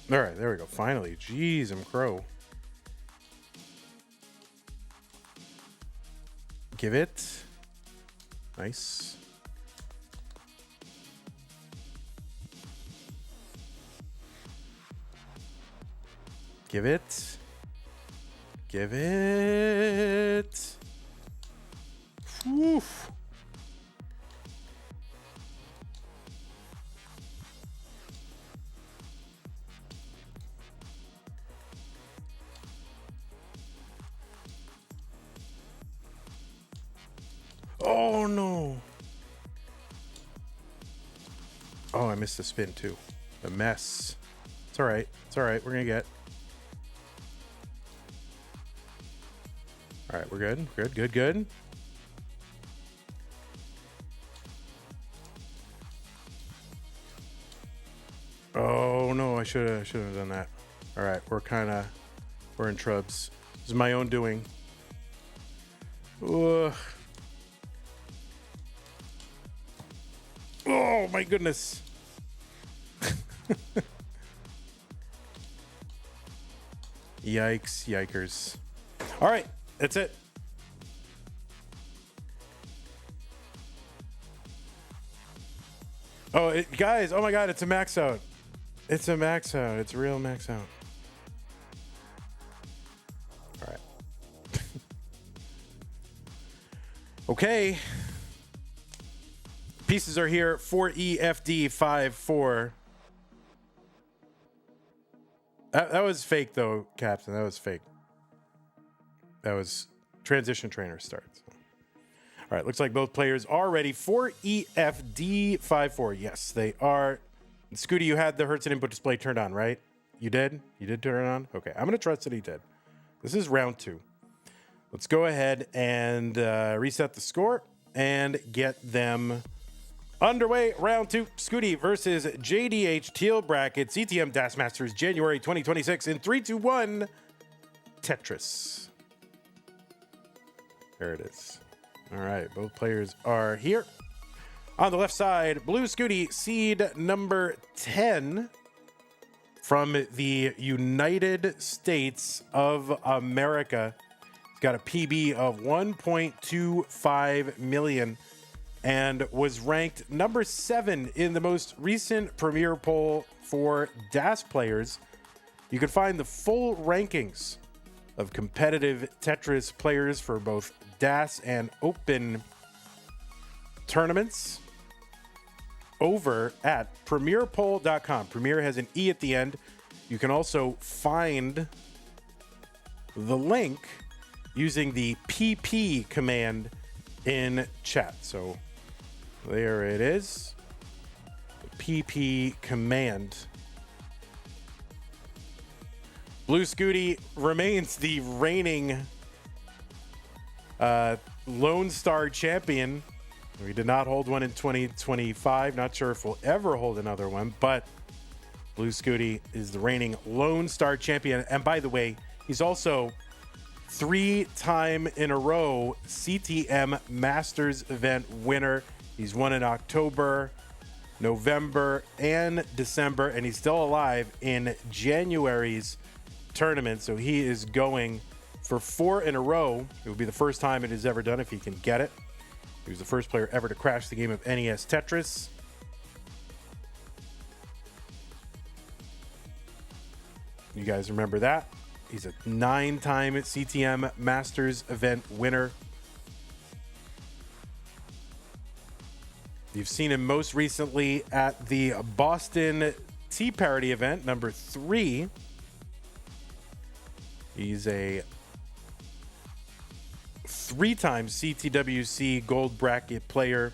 All right, there we go. Finally. Jeez, I'm crow. Give it. Nice. Give it. Give it. Woof. Oh, no. Oh, I missed the spin, too. A mess. It's all right. It's all right. We're going to get. All right, we're good. Good, good, good. Oh, no. I should have done that. All right, we're in trubs. This is my own doing. Ugh. Oh, my goodness. Yikes, yikers. All right, that's it. Oh, guys, oh my God, it's a max out. It's a max out. It's a real max out. All right. Okay. Pieces are here. 4EFD54. That was fake, though, Captain. That was fake. That was transition trainer start. So. All right, looks like both players are ready. 4EFD54. Yes, they are. And Scuti, you had the Hertz input display turned on, right? You did? You did turn it on? Okay, I'm going to trust that he did. This is round 2. Let's go ahead and reset the score and get them underway. Round 2, Scuti versus JDH Teal Bracket CTM Das Masters January 2026 in 3, 2, 1 Tetris. There it is. All right, both players are here. On the left side, Blue Scuti, seed number 10 from the United States of America. He's got a PB of 1.25 million and was ranked number 7 in the most recent Premier poll for DAS players. You can find the full rankings of competitive Tetris players for both DAS and Open tournaments over at premierpoll.com. Premier has an E at the end. You can also find the link using the PP command in chat. So there it is. The PP command. Blue Scuti remains the reigning Lone Star champion. We did not hold one in 2025. Not sure if we'll ever hold another one, but Blue Scuti is the reigning Lone Star champion. And by the way, he's also 3-time in a row CTM Masters event winner. He's won in October, November, and December, and he's still alive in January's tournament. So he is going for 4 in a row. It would be the first time it is ever done if he can get it. He was the first player ever to crash the game of NES Tetris. You guys remember that? He's a 9-time CTM Masters event winner. You've seen him most recently at the Boston CT parity event, number 3. He's a 3-time CTWC gold bracket player.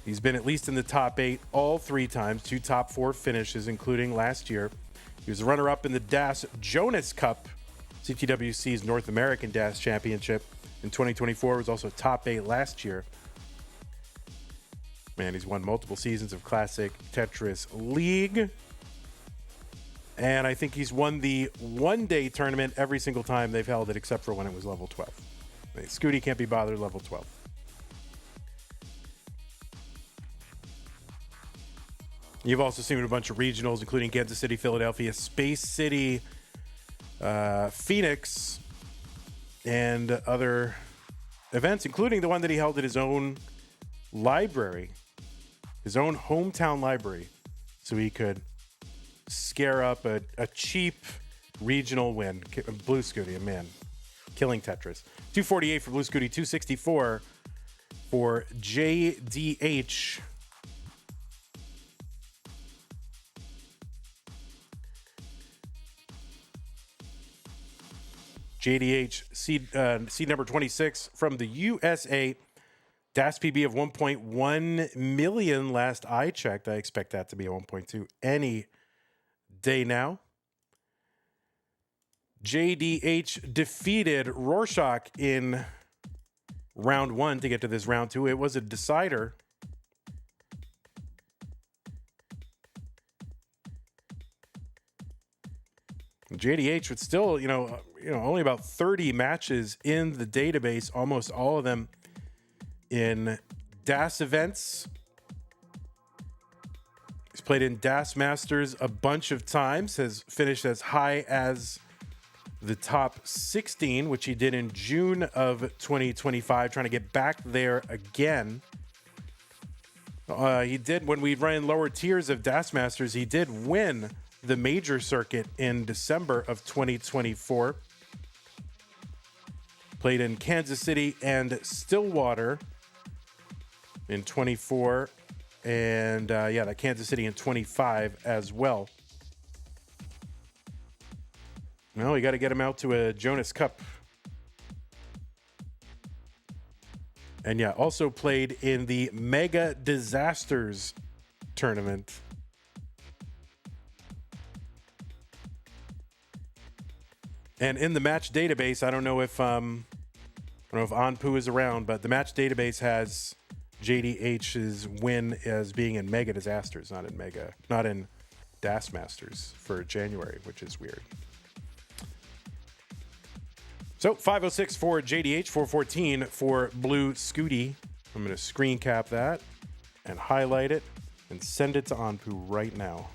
He's been at least in the top 8 all 3 times, 2 top 4 finishes, including last year. He was a runner-up in the DAS Jonas Cup, CTWC's North American DAS Championship in 2024. Was also top 8 last year. Man, he's won multiple seasons of Classic Tetris League. And I think he's won the one-day tournament every single time they've held it, except for when it was level 12. Scuti can't be bothered, level 12. You've also seen a bunch of regionals, including Kansas City, Philadelphia, Space City, Phoenix, and other events, including the one that he held at his own library, his own hometown library, so he could scare up a cheap regional win. Blue Scuti, man, killing Tetris. 248 for Blue Scuti, 264 for JDH. JDH seed number 26 from the USA. DAS PB of 1.1 million last I checked. I expect that to be a 1.2 any day now. JDH defeated Rorschach in round 1 to get to this round 2. It was a decider. JDH with still, only about 30 matches in the database, almost all of them in DAS events. He's played in DAS Masters a bunch of times, has finished as high as the top 16, which he did in June of 2025, trying to get back there again. He did, when we ran lower tiers of DAS Masters, he did win the major circuit in December of 2024. Played in Kansas City and Stillwater in 24, and that Kansas City in 25 as well. Well, we got to get him out to a Jonas Cup. And also played in the Mega Disasters tournament. And in the match database, I don't know if Anpu is around, but the match database has JDH's win as being in Mega Disasters, not in DAS Masters for January, which is weird. So 506 for JDH, 414 for Blue Scuti. I'm going to screen cap that and highlight it and send it to Anpu right now.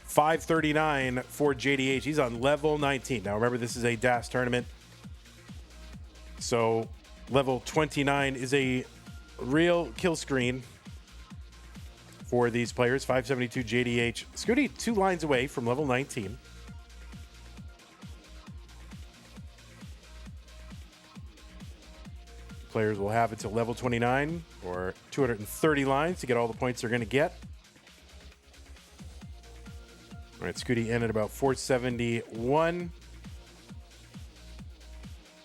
$539 for JDH. He's on level 19. Now remember, this is a DAS tournament. So level 29 is a real kill screen for these players. 572 JDH. Scuti 2 lines away from level 19. Players will have until level 29 or 230 lines to get all the points they're going to get. All right, Scuti in at about 471.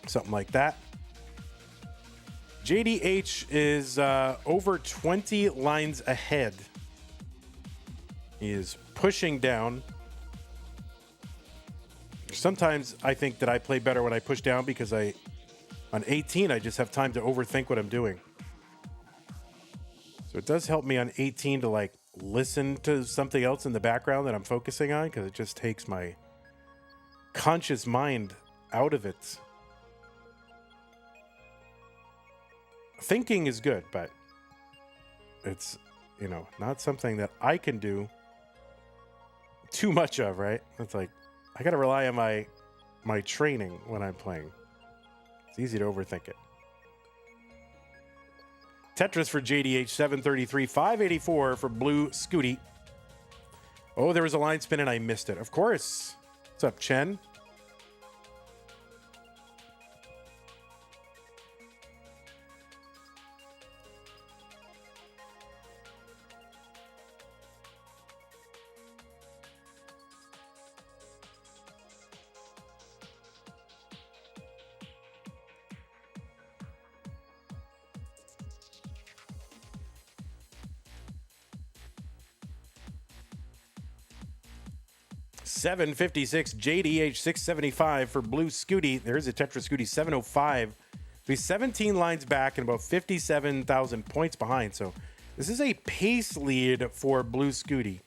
Something like that. JDH is over 20 lines ahead. He is pushing down. Sometimes I think that I play better when I push down because on 18, I just have time to overthink what I'm doing. So it does help me on 18 to listen to something else in the background that I'm focusing on, because it just takes my conscious mind out of it. Thinking is good, but it's, not something that I can do too much of, right? It's I got to rely on my training when I'm playing. It's easy to overthink it. Tetris for JDH, 733, 584 for Blue Scuti. Oh, there was a line spin and I missed it. Of course. What's up, Chen? $756 JDH 675 for Blue Scuti. There's a Tetris Scuti 705. He's 17 lines back and about 57,000 points behind. So this is a pace lead for Blue Scuti.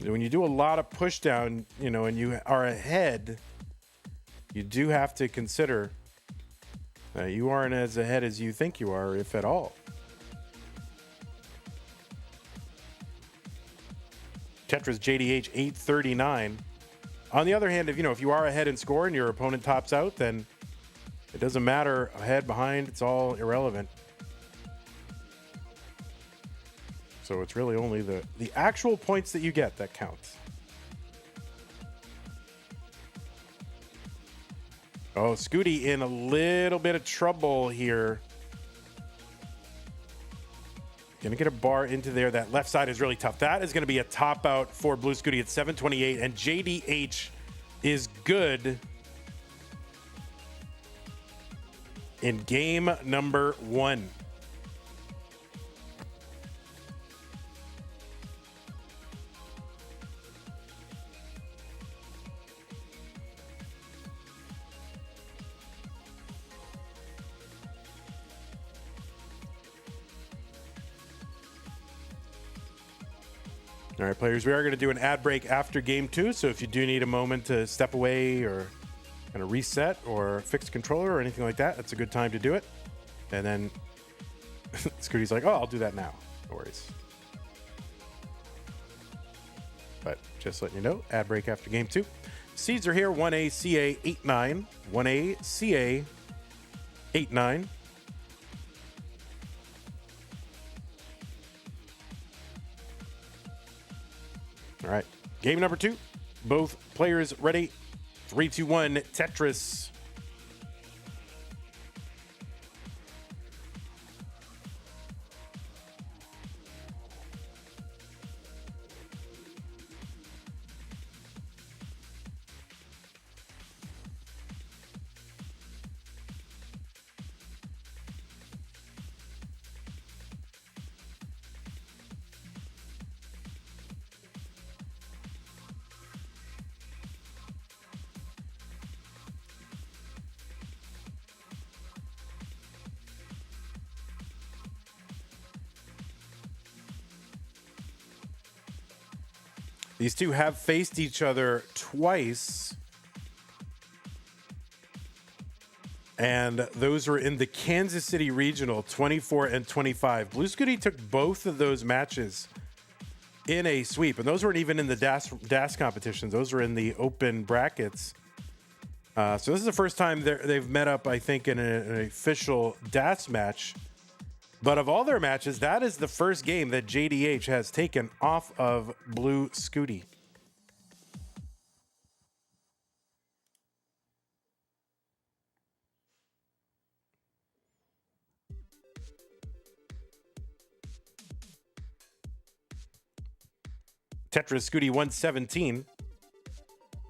When you do a lot of push down, you know, and you are ahead, you do have to consider you aren't as ahead as you think you are, if at all. Tetris JDH 839. On the other hand, if you are ahead in score and your opponent tops out, then it doesn't matter ahead, behind, it's all irrelevant. So it's really only the actual points that you get that counts. Oh, Scuti in a little bit of trouble here. Gonna get a bar into there. That left side is really tough. That is gonna be a top out for Blue Scuti at 728, and JDH is good in game number 1. All right, players, we are going to do an ad break after game 2. So if you do need a moment to step away or kind of reset or fix a controller or anything like that, that's a good time to do it. And then Scuti's like, oh, I'll do that now. No worries. But just letting you know, ad break after game 2. Seeds are here, 1A, CA, 8-9. 1A, CA, 8-9. All right, game number 2. Both players ready. 3, 2, 1, Tetris. These two have faced each other twice, and those were in the Kansas City Regional 24 and 25. Blue Scuti took both of those matches in a sweep, and those weren't even in the DAS competitions. Those were in the open brackets. So this is the first time they've met up, I think, in an official DAS match. But of all their matches, that is the first game that JDH has taken off of Blue Scuti. Tetris Scuti 117.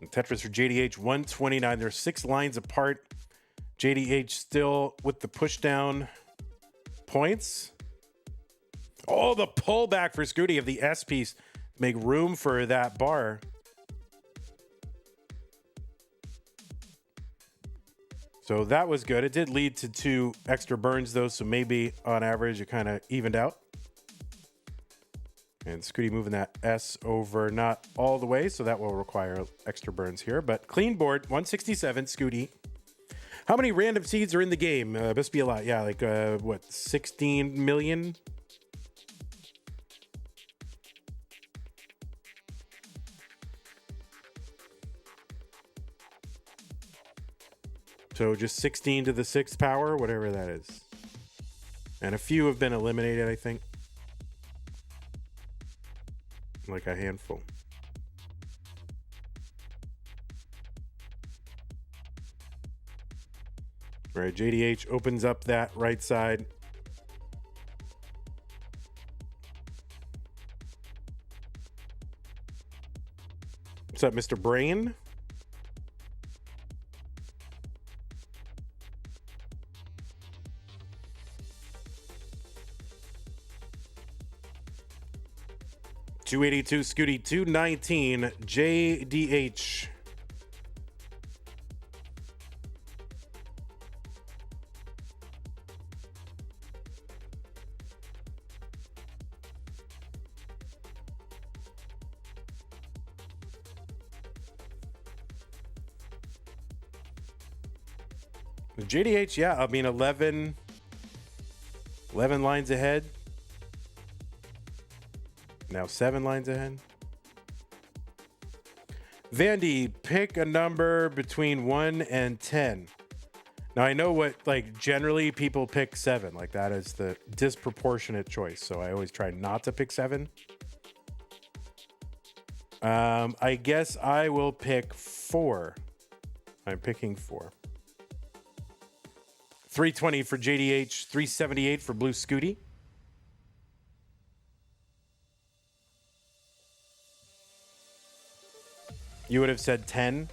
And Tetris for JDH 129. They're 6 lines apart. JDH still with the push down points. Oh, the pullback for Scuti of the S piece. Make room for that bar. So that was good. It did lead to 2 extra burns though, so maybe on average it kind of evened out. And Scuti moving that S over not all the way, so that will require extra burns here. But clean board, 167, Scuti. How many random seeds are in the game? Must be a lot. Yeah, like, what, 16 million? So just 16 to the 6th power, whatever that is. And a few have been eliminated, I think. Like a handful. All right, JDH opens up that right side. What's up, Mr. Brain? $282 Scuti, $219 JDH. JDH, yeah, I mean 11 lines ahead. Now 7 lines ahead. Vandy, pick a number between 1 and 10. Now I know what, like, generally people pick 7. Like, that is the disproportionate choice. So I always try not to pick 7. I guess I will pick 4. I'm picking 4. 320 for JDH, 378 for Blue Scuti. You would have said 10.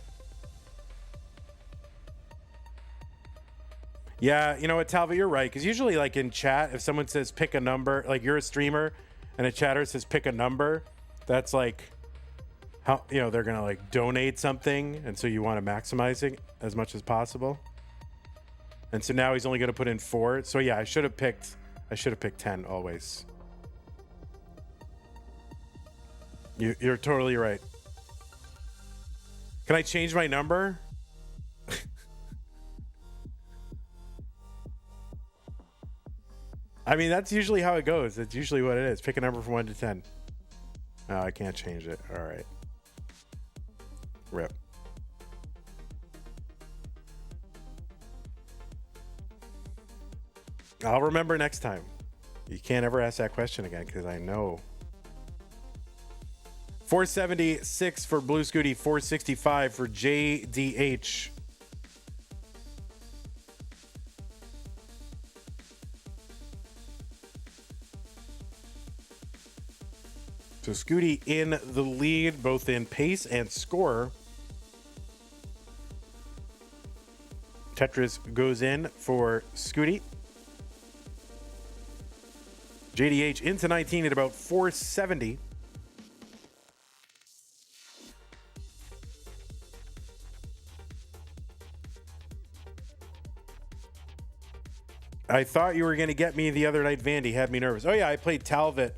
Yeah, you know what, Talbot, you're right. Because usually, like, in chat, if someone says pick a number, like you're a streamer and a chatter says pick a number, that's like how, you know, they're going to like donate something. And so you want to maximize it as much as possible. And so now he's only going to put in 4. So yeah, I should have picked 10 always. You're totally right. Can I change my number? I mean, that's usually how it goes. That's usually what it is. Pick a number from 1 to 10. No, I can't change it. All right. Rip. I'll remember next time. You can't ever ask that question again because I know. 476 for Blue Scuti, 465 for JDH. So Scuti in the lead, both in pace and score. Tetris goes in for Scuti. JDH into 19 at about 470. I thought you were going to get me the other night. Vandy had me nervous. Oh, yeah, I played Talbot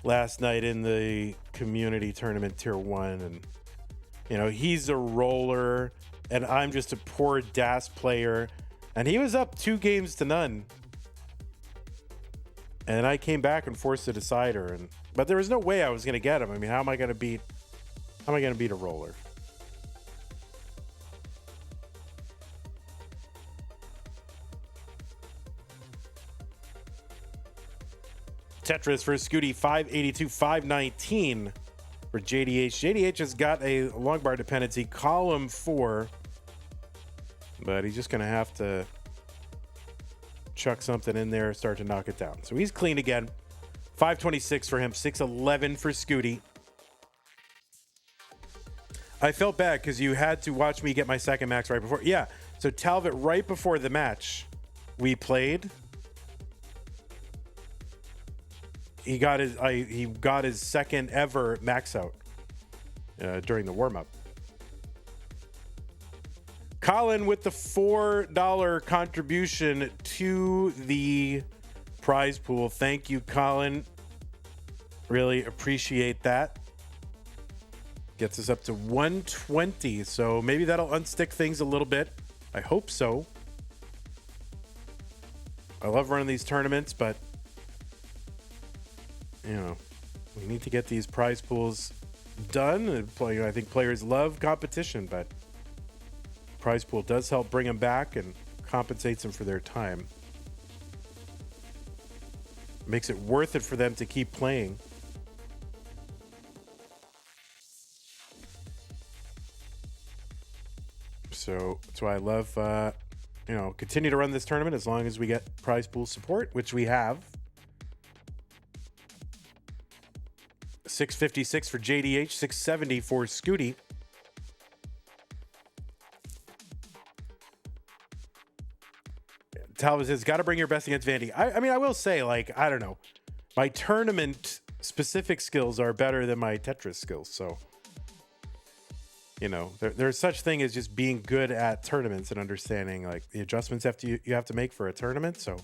last night in the community tournament tier 1. And, you know, he's a roller, and I'm just a poor DAS player. And he was up 2 games to none. And I came back and forced a decider. But there was no way I was going to get him. I mean, how am I going to beat a roller? Tetris for Scuti, 582, 519 for JDH. JDH has got a long bar dependency, column 4, but he's just going to have to chuck something in there, start to knock it down. So he's clean again. 526 for him, 611 for Scuti. I felt bad because you had to watch me get my second max right before. Yeah, so Talbot, right before the match we played, he got his second ever max out during the warm-up. Colin with the $4 contribution to the prize pool. Thank you, Colin. Really appreciate that. Gets us up to 120. So maybe that'll unstick things a little bit. I hope so. I love running these tournaments, but you know, we need to get these prize pools done. I think players love competition, but prize pool does help bring them back and compensates them for their time. Makes it worth it for them to keep playing. So that's why I love continue to run this tournament as long as we get prize pool support, which we have. 656 for JDH, 670 for Scuti. Talbot says, got to bring your best against Vandy. I mean, I will say, like, I don't know. My tournament specific skills are better than my Tetris skills. So, there's such thing as just being good at tournaments and understanding like the adjustments you have to make for a tournament. So,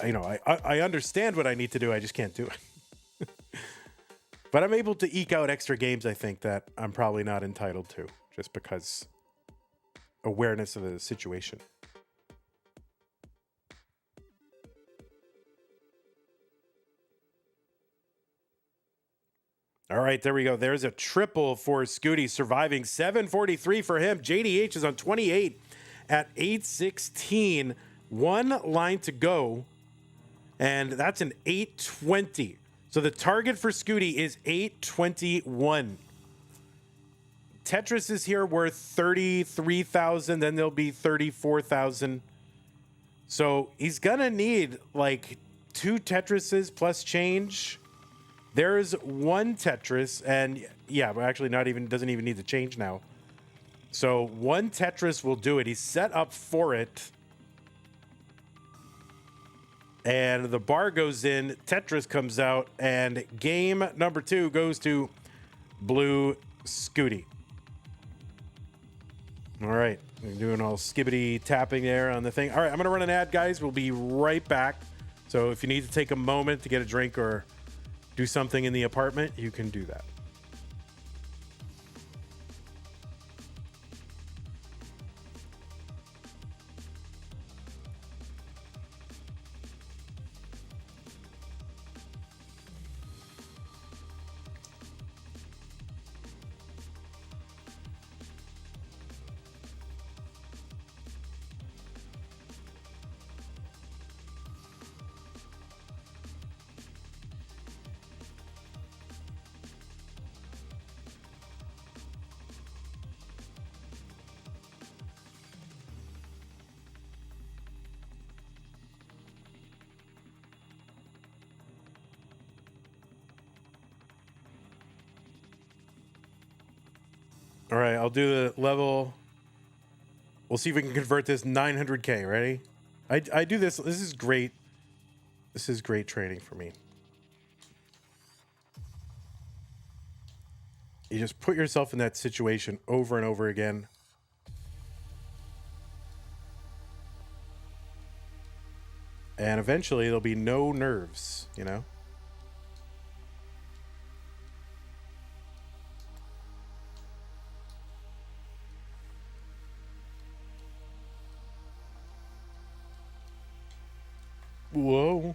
I understand what I need to do. I just can't do it. But I'm able to eke out extra games, I think, that I'm probably not entitled to just because awareness of the situation. All right, there we go. There's a triple for Scuti, surviving 743 for him. JDH is on 28 at 816. One line to go, and that's an 820. So the target for Scuti is 821. Tetris is here worth 33,000. Then there'll be 34,000. So he's gonna need like 2 Tetrises plus change. There's 1 Tetris, and yeah, but actually doesn't even need the change now. So 1 Tetris will do it. He's set up for it. And the bar goes in, Tetris comes out, and game number 2 goes to Blue Scuti. All right, we're doing all skibbity tapping there on the thing. All right, I'm going to run an ad, guys. We'll be right back. So if you need to take a moment to get a drink or do something in the apartment, you can do that. All right, I'll do the level. We'll see if we can convert this 900K. Ready? I do this. This is great. This is great training for me. You just put yourself in that situation over and over again. And eventually there'll be no nerves, Whoa.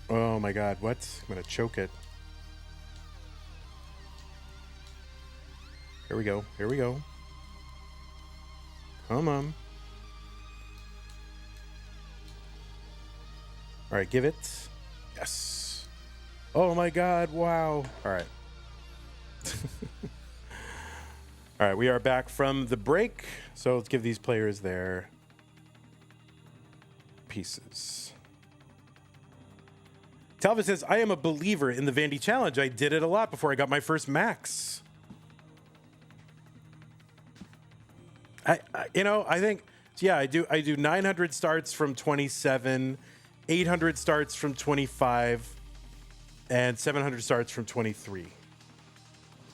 Oh my God, what? I'm gonna choke it. Here we go. Here we go. Come on. All right, give it. Yes. Oh my God, wow. All right. All right, we are back from the break. So let's give these players their pieces. Talbot says, I am a believer in the Vandy Challenge. I did it a lot before I got my first max. I think, yeah, I do 900 starts from 27, 800 starts from 25, and 700 starts from 23.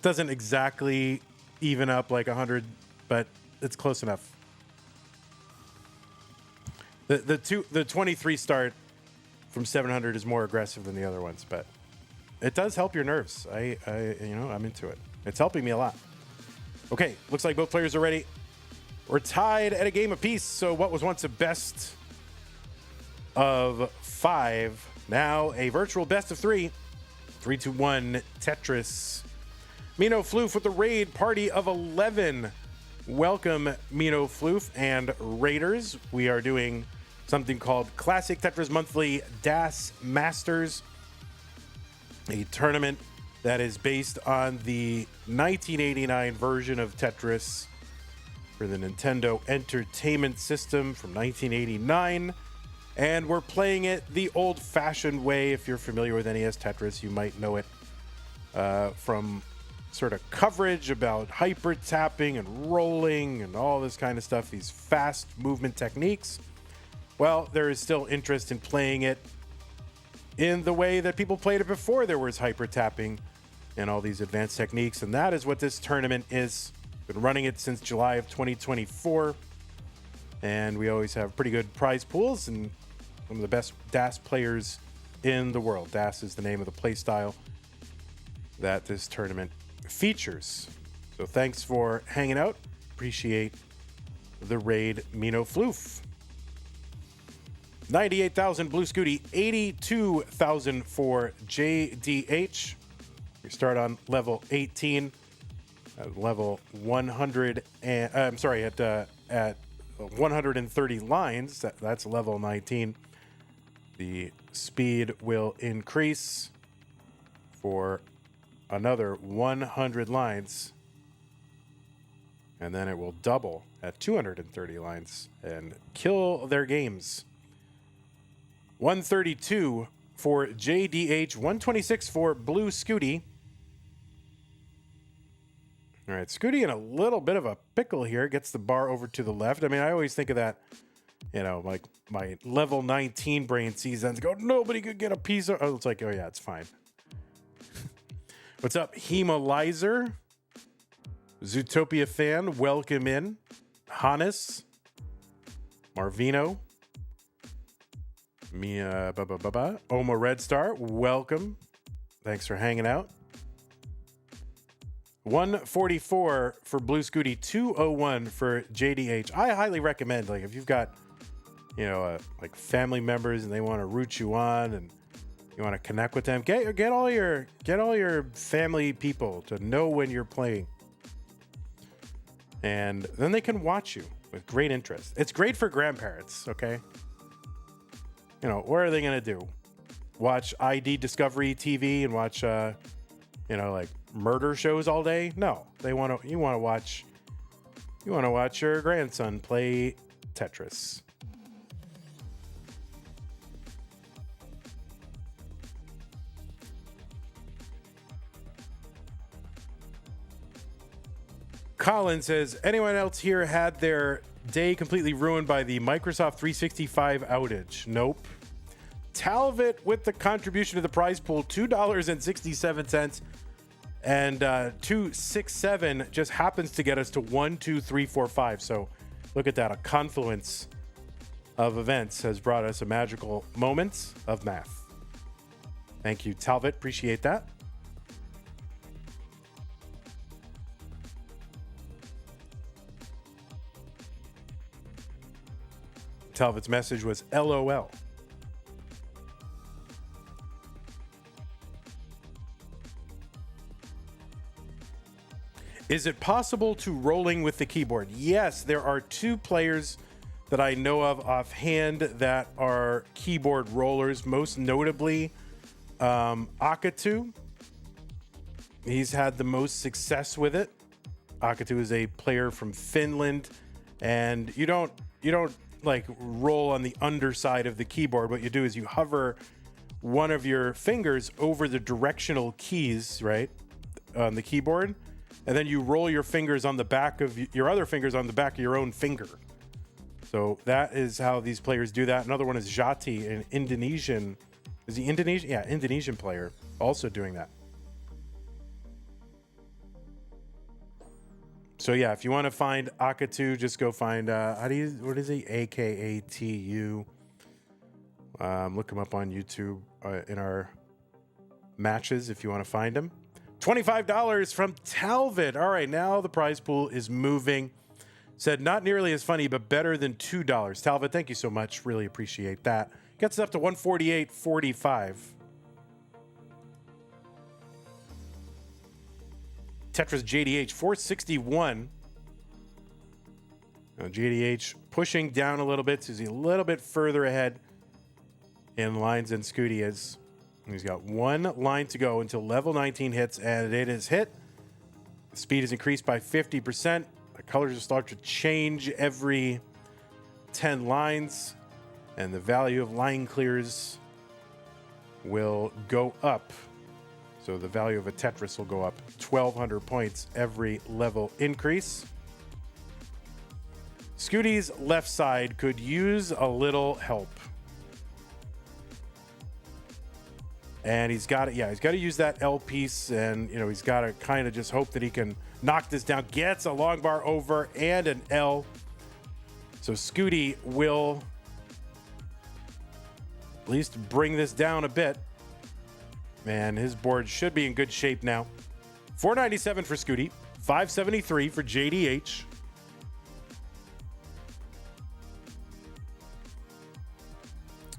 Doesn't exactly even up like 100, but it's close enough. The 23 start from 700 is more aggressive than the other ones, but it does help your nerves. I'm into it. It's helping me a lot. Okay, looks like both players are ready. We're tied at a game apiece. So what was once a best of 5, now a virtual best of 3. 3-2-1 Tetris. Mino Floof with the raid party of 11. Welcome, Mino Floof and Raiders. We are doing something called Classic Tetris Monthly Das Masters. a tournament that is based on the 1989 version of Tetris for the Nintendo Entertainment System from 1989. And we're playing it the old-fashioned way. If you're familiar with NES Tetris, you might know it from sort of coverage about hyper tapping and rolling and all this kind of stuff, these fast movement techniques. Well, there is still interest in playing it in the way that people played it before there was hyper tapping and all these advanced techniques. And that is what this tournament is. Been running it since July of 2024. And we always have pretty good prize pools and some of the best DAS players in the world. DAS is the name of the play style that this tournament features. So thanks for hanging out. Appreciate the raid, Mino Floof. 98,000 Blue Scuti, 82,000 for JDH. We start on level 18 at level 100 and at 130 lines. That's level 19. The speed will increase for another 100 lines, and then it will double at 230 lines and kill their games. 132 for JDH, 126 for Blue Scuti. All right, Scuti in a little bit of a pickle here, gets the bar over to the left. I mean, I always think of that, like my level 19 brain sees that and go, nobody could get a piece of, it's like, oh yeah, it's fine. What's up, Hemolizer? Zootopia fan, welcome in. Hannes, Marvino, Mia, Oma Red Star, welcome. Thanks for hanging out. 144 for Blue Scuti, 201 for JDH. I highly recommend, like, if you've got, like family members and they want to root you on and you want to connect with them, get all your family people to know when you're playing, and then they can watch you with great interest. It's great for grandparents. Okay, what are they gonna do? Watch ID Discovery TV and watch like murder shows all day? No, you want to watch your grandson play Tetris. Colin says, anyone else here had their day completely ruined by the Microsoft 365 outage? Nope. Talvit with the contribution to the prize pool, $2.67, and 267 just happens to get us to 1, 2, 3, 4, 5. So look at that. A confluence of events has brought us a magical moment of math. Thank you, Talvit. Appreciate that. Talvit's message was LOL. Is it possible to rolling with the keyboard? Yes, there are 2 players that I know of offhand that are keyboard rollers, most notably Akatu. He's had the most success with it. Akatu is a player from Finland, and you don't like roll on the underside of the keyboard. What you do is you hover one of your fingers over the directional keys, right, on the keyboard, and then you roll your fingers on the back of your other fingers on the back of your own finger. So that is how these players do that. Another one is Jati, an Indonesian. Is he Indonesian? Yeah, Indonesian player, also doing that. So yeah, if you want to find Akatu, just go find what is he? AKATU. Look him up on YouTube in our matches if you want to find him. $25 from Talvit. All right, now the prize pool is moving. Said not nearly as funny, but better than $2. Talvit, thank you so much. Really appreciate that. Gets up to 148.45. Tetris JDH 461. Now JDH pushing down a little bit, so he's a little bit further ahead in lines than Scuti is. He's got one line to go until level 19 hits, and it is hit. The speed is increased by 50%. The colors will start to change every 10 lines, and the value of line clears will go up. So the value of a Tetris will go up 1,200 points every level increase. Scuti's left side could use a little help. And he's got it. Yeah, he's got to use that L piece, and he's got to kind of just hope that he can knock this down. Gets a long bar over and an L. So Scuti will at least bring this down a bit. Man, his board should be in good shape now. 497 for Scuti, 573 for JDH.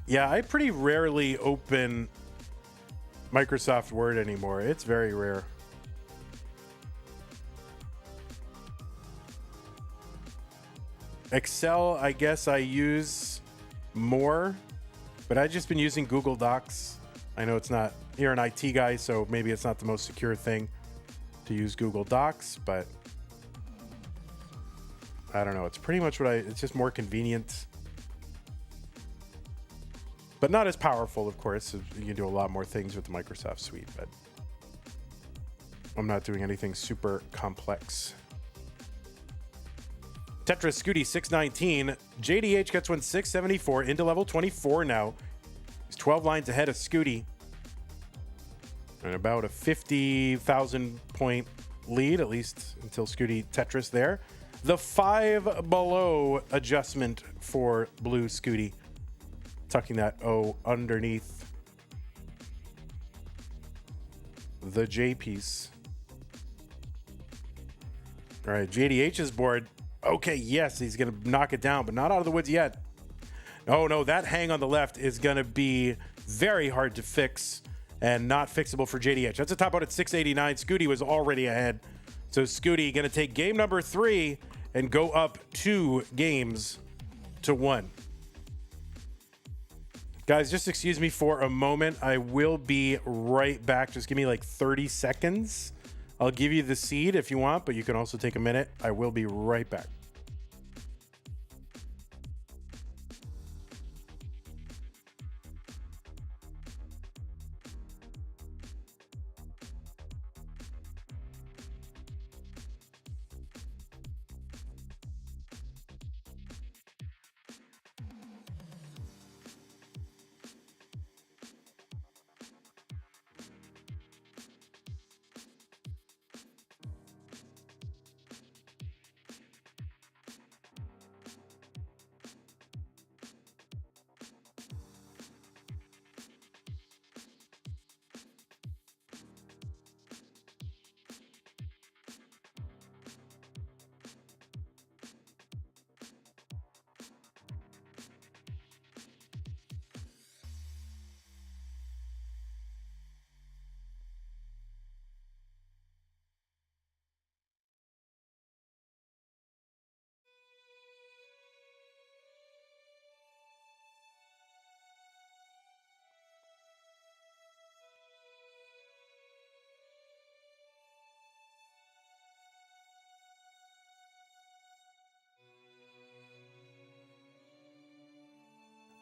Yeah, I pretty rarely open Microsoft Word anymore. It's very rare. Excel, I guess I use more, but I've just been using Google Docs. I know it's not, you're an IT guy, so maybe it's not the most secure thing to use Google Docs, but I don't know. It's pretty much it's just more convenient. But not as powerful, of course. You can do a lot more things with the Microsoft Suite, but I'm not doing anything super complex. Tetris Scuti 619. JDH gets one 674 into level 24 now. He's 12 lines ahead of Scuti. And about a 50,000 point lead, at least until Scuti Tetris there. The 5 below adjustment for blue Scuti. Tucking that O underneath the J piece. All right, JDH's board. Okay, yes, he's going to knock it down, but not out of the woods yet. Oh, no, that hang on the left is going to be very hard to fix and not fixable for JDH. That's a top out at 689. Scuti was already ahead. So Scuti going to take game number 3 and go up 2 games to 1. Guys, just excuse me for a moment. I will be right back. Just give me like 30 seconds. I'll give you the seed if you want, but you can also take a minute. I will be right back.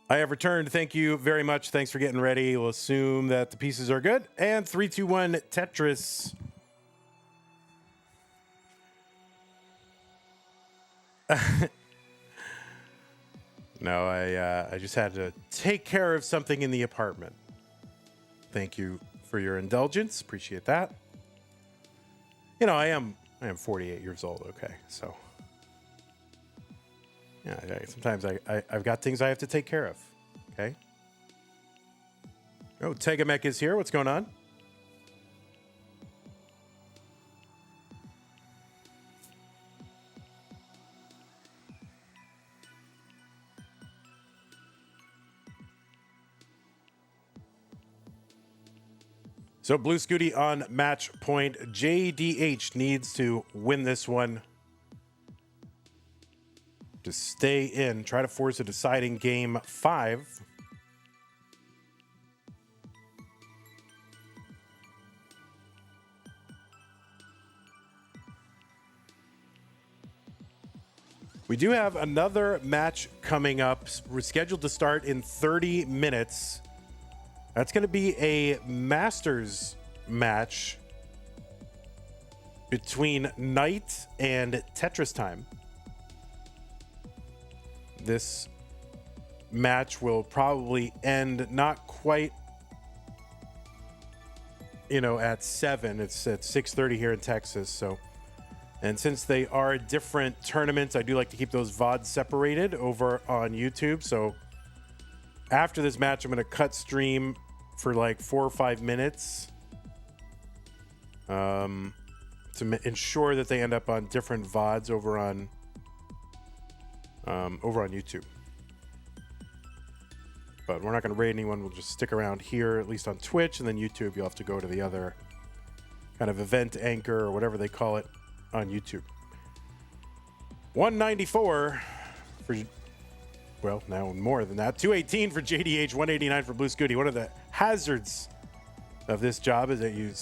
I have returned. Thank you very much. Thanks for getting ready. We'll assume that the pieces are good. And 3, 2, 1, Tetris. No, I just had to take care of something in the apartment. Thank you for your indulgence. Appreciate that. I am 48 years old. Okay, so. Yeah, sometimes I've got things I have to take care of. Okay. Oh, Tegamek is here. What's going on? So blue Scuti on match point. JDH needs to win this one to stay in, try to force a deciding game 5. We do have another match coming up. We're scheduled to start in 30 minutes. That's going to be a Masters match between Knight and Tetris Time. This match will probably end not quite, at 7. It's at 6:30 here in Texas. So, and since they are different tournaments, I do like to keep those VODs separated over on YouTube. So after this match, I'm going to cut stream for like 4 or 5 minutes to ensure that they end up on different VODs over on YouTube. But we're not going to raid anyone. We'll just stick around here, at least on Twitch, and then YouTube, you'll have to go to the other kind of event anchor or whatever they call it on YouTube. 194 for, well, now more than that. 218 for JDH, 189 for Blue Scuti. One of the hazards of this job is that you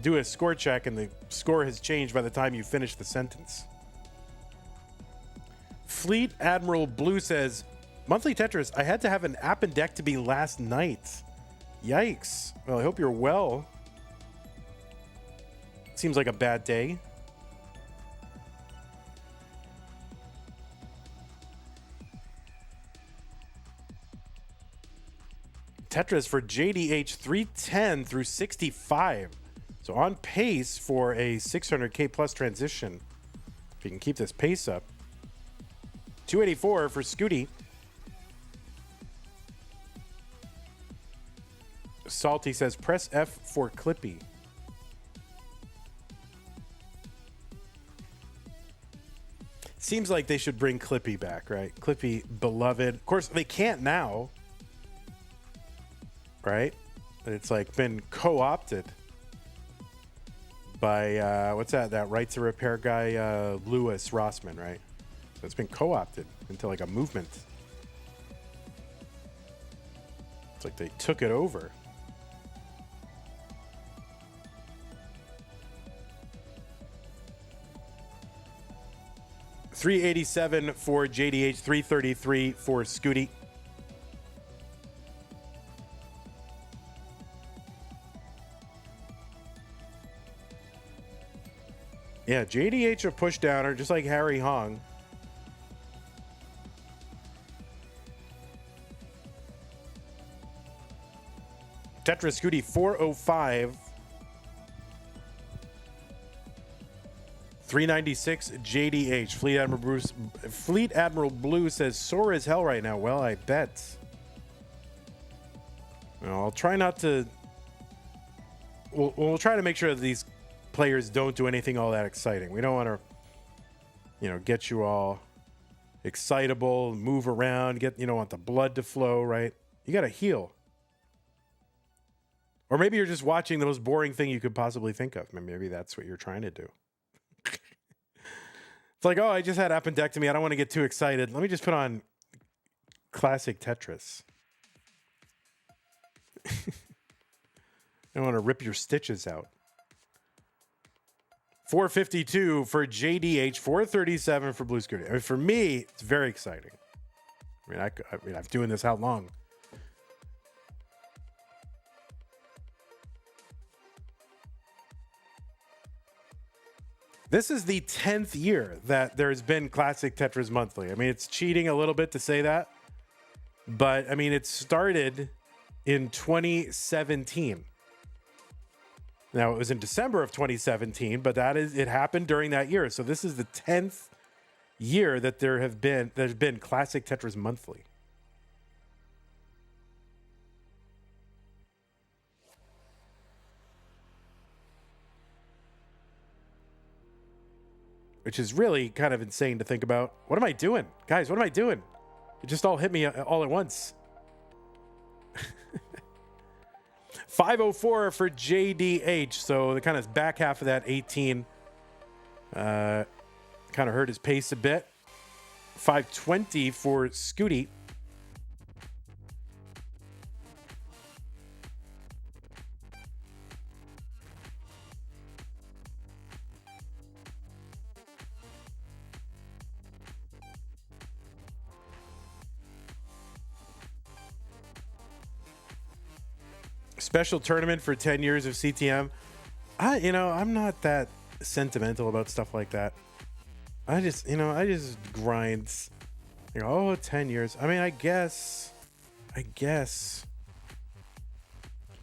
do a score check and the score has changed by the time you finish the sentence. Fleet Admiral Blue says, monthly Tetris, I had to have an appendectomy last night. Yikes. Well, I hope you're well. Seems like a bad day. Tetris for JDH 310 through 65. So on pace for a 600K plus transition. If you can keep this pace up. 284 for Scuti. Salty says, press F for Clippy. Seems like they should bring Clippy back, right? Clippy, beloved. Of course, they can't now, right? It's like been co-opted by, what's that? That right to repair guy, Louis Rossman, right? So it's been co-opted into like a movement. It's like they took it over. $387 for JDH, $333 for Scuti. Yeah, JDH a push downer, just like Harry Hong. Tetris Scuti 405. 396 JDH. Fleet Admiral Blue says sore as hell right now. Well, I bet. Well, I'll try not to. We'll try to make sure that these players don't do anything all that exciting. We don't want to, get you all excitable, move around, you don't want the blood to flow, right? You got to heal. Or maybe you're just watching the most boring thing you could possibly think of. Maybe that's what you're trying to do. It's like, oh, I just had appendectomy. I don't want to get too excited. Let me just put on classic Tetris. I want to rip your stitches out. 452 for JDH, 437 for Blue Scuti. I mean, for me, it's very exciting. I mean, I've been doing this how long? This is the 10th year that there's been Classic Tetris Monthly. I mean, it's cheating a little bit to say that. But, I mean, it started in 2017. Now, it was in December of 2017, but it happened during that year. So this is the 10th year that there's been Classic Tetris Monthly. Which is really kind of insane to think about. What am I doing? Guys, what am I doing? It just all hit me all at once. 504 for JDH. So the kind of back half of that 18 kind of hurt his pace a bit. 520 for Scuti. Special tournament for 10 years of CTM. I'm not that sentimental about stuff like that. I just grind. 10 years. I mean, I guess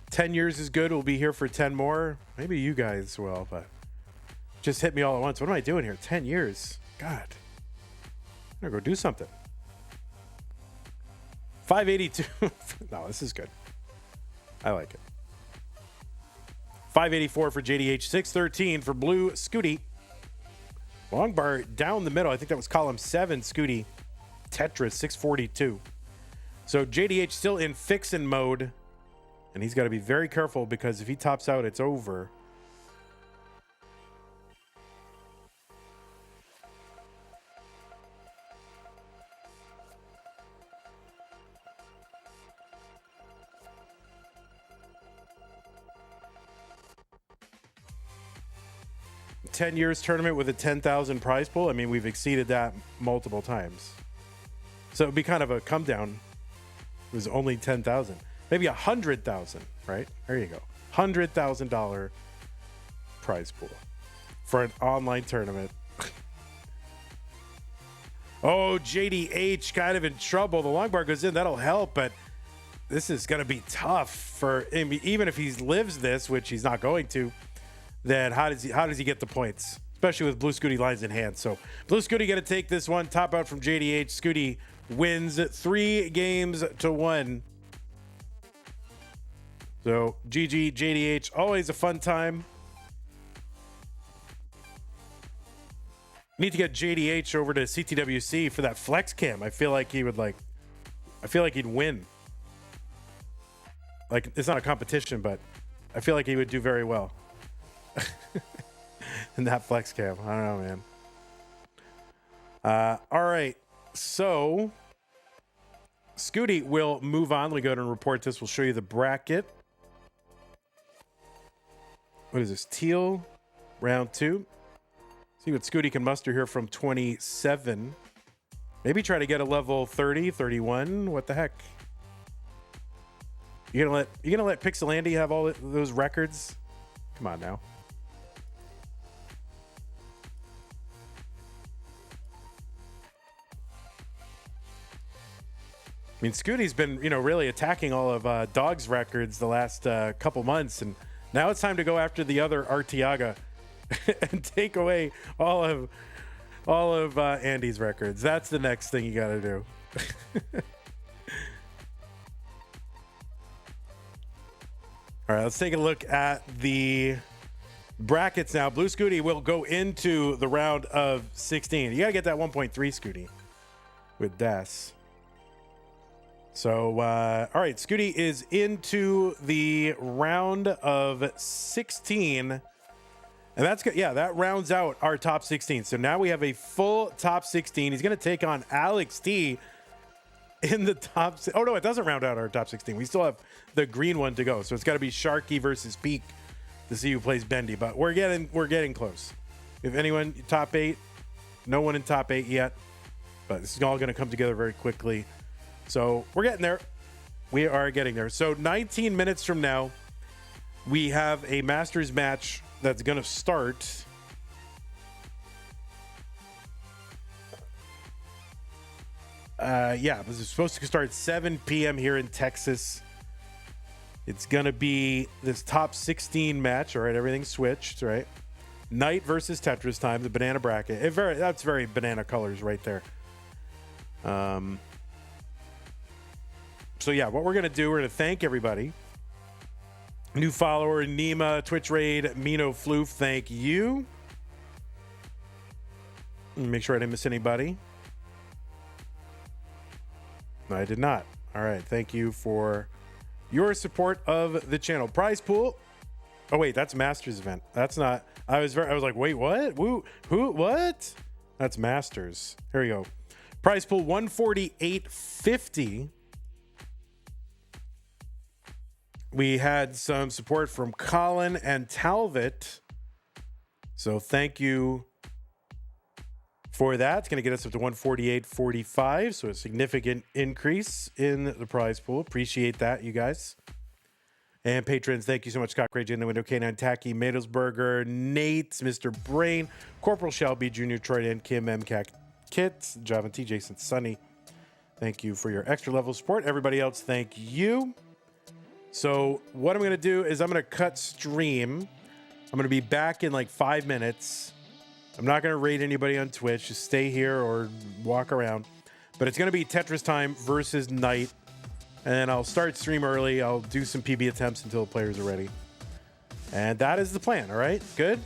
10 years is good. We'll be here for 10 more. Maybe you guys will, but just hit me all at once. What am I doing here? 10 years. God. I'm going to go do something. 582. No, this is good. I like it. 584 for JDH. 613 for Blue Scuti. Long bar down the middle. I think that was column 7, Scuti. Tetris, 642. So JDH still in fixin' mode. And he's got to be very careful because if he tops out, it's over. $10 years tournament with a 10,000 prize pool. I mean, we've exceeded that multiple times. So it'd be kind of a come down. It was only 10,000. Maybe 100,000, right? There you go. $100,000 prize pool for an online tournament. Oh, JDH kind of in trouble. The long bar goes in. That'll help, but this is going to be tough for him. Even if he lives this, which he's not going to, then how does he get the points? Especially with Blue Scuti lines in hand. So Blue Scuti going to take this one. Top out from JDH. Scuti wins 3 games to 1. So GG, JDH, always a fun time. Need to get JDH over to CTWC for that flex cam. I feel like he'd win. Like, it's not a competition, but I feel like he would do very well. In that flex cam. I don't know, man. All right. So Scuti will move on. Let me go ahead and report this. We'll show you the bracket. What is this? Teal, round 2. See what Scuti can muster here from 27. Maybe try to get a level 30, 31. What the heck? You gonna let Pixelandy have all those records? Come on now. I mean, Scuti's been, really attacking all of Dog's records the last couple months, and now it's time to go after the other Arteaga and take away all of Andy's records. That's the next thing you got to do. All right, let's take a look at the brackets now. Blue Scuti will go into the round of 16. You got to get that 1.3 Scuti with Das. So, all right, Scuti is into the round of 16. And that's good. Yeah, that rounds out our top 16. So now we have a full top 16. He's going to take on Alex T in the top. Oh, no, it doesn't round out our top 16. We still have the green one to go. So it's got to be Sharky versus Peak to see who plays Bendy. But we're getting close. If anyone, top 8, no one in top 8 yet. But this is all going to come together very quickly. So we're getting there. We are getting there. So 19 minutes from now, we have a Masters match that's going to start. This is supposed to start at 7 p.m. here in Texas. It's going to be this top 16 match. All right, everything's switched, right? Knight versus Tetris time, the banana bracket. That's very banana colors right there. So, yeah, what we're going to do, we're going to thank everybody. New follower, Nima, Twitch Raid, Mino Floof, thank you. Make sure I didn't miss anybody. No, I did not. All right, thank you for your support of the channel. Prize pool. Oh, wait, that's Masters event. That's not. I was like, wait, what? Who? What? That's Masters. Here we go. Prize pool 148.50. We had some support from Colin and Talvit. So thank you for that. It's going to get us up to 148.45. So a significant increase in the prize pool. Appreciate that, you guys. And patrons, thank you so much. Scott Grady in the window, K9 Tacky, Madelsberger, Nate, Mr. Brain, Corporal Shelby, Junior Troy, and Kim MCAC Kits, Javan T, Jason Sunny. Thank you for your extra level support. Everybody else, thank you. So what I'm going to do is I'm going to cut stream. I'm going to be back in like 5 minutes. I'm not going to raid anybody on Twitch. Just stay here or walk around. But it's going to be Tetris time versus Night. And then I'll start stream early. I'll do some PB attempts until the players are ready. And that is the plan, all right? Good?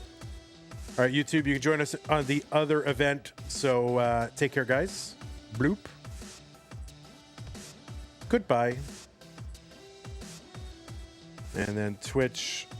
All right, YouTube, you can join us on the other event. So take care, guys. Bloop. Goodbye. And then Twitch,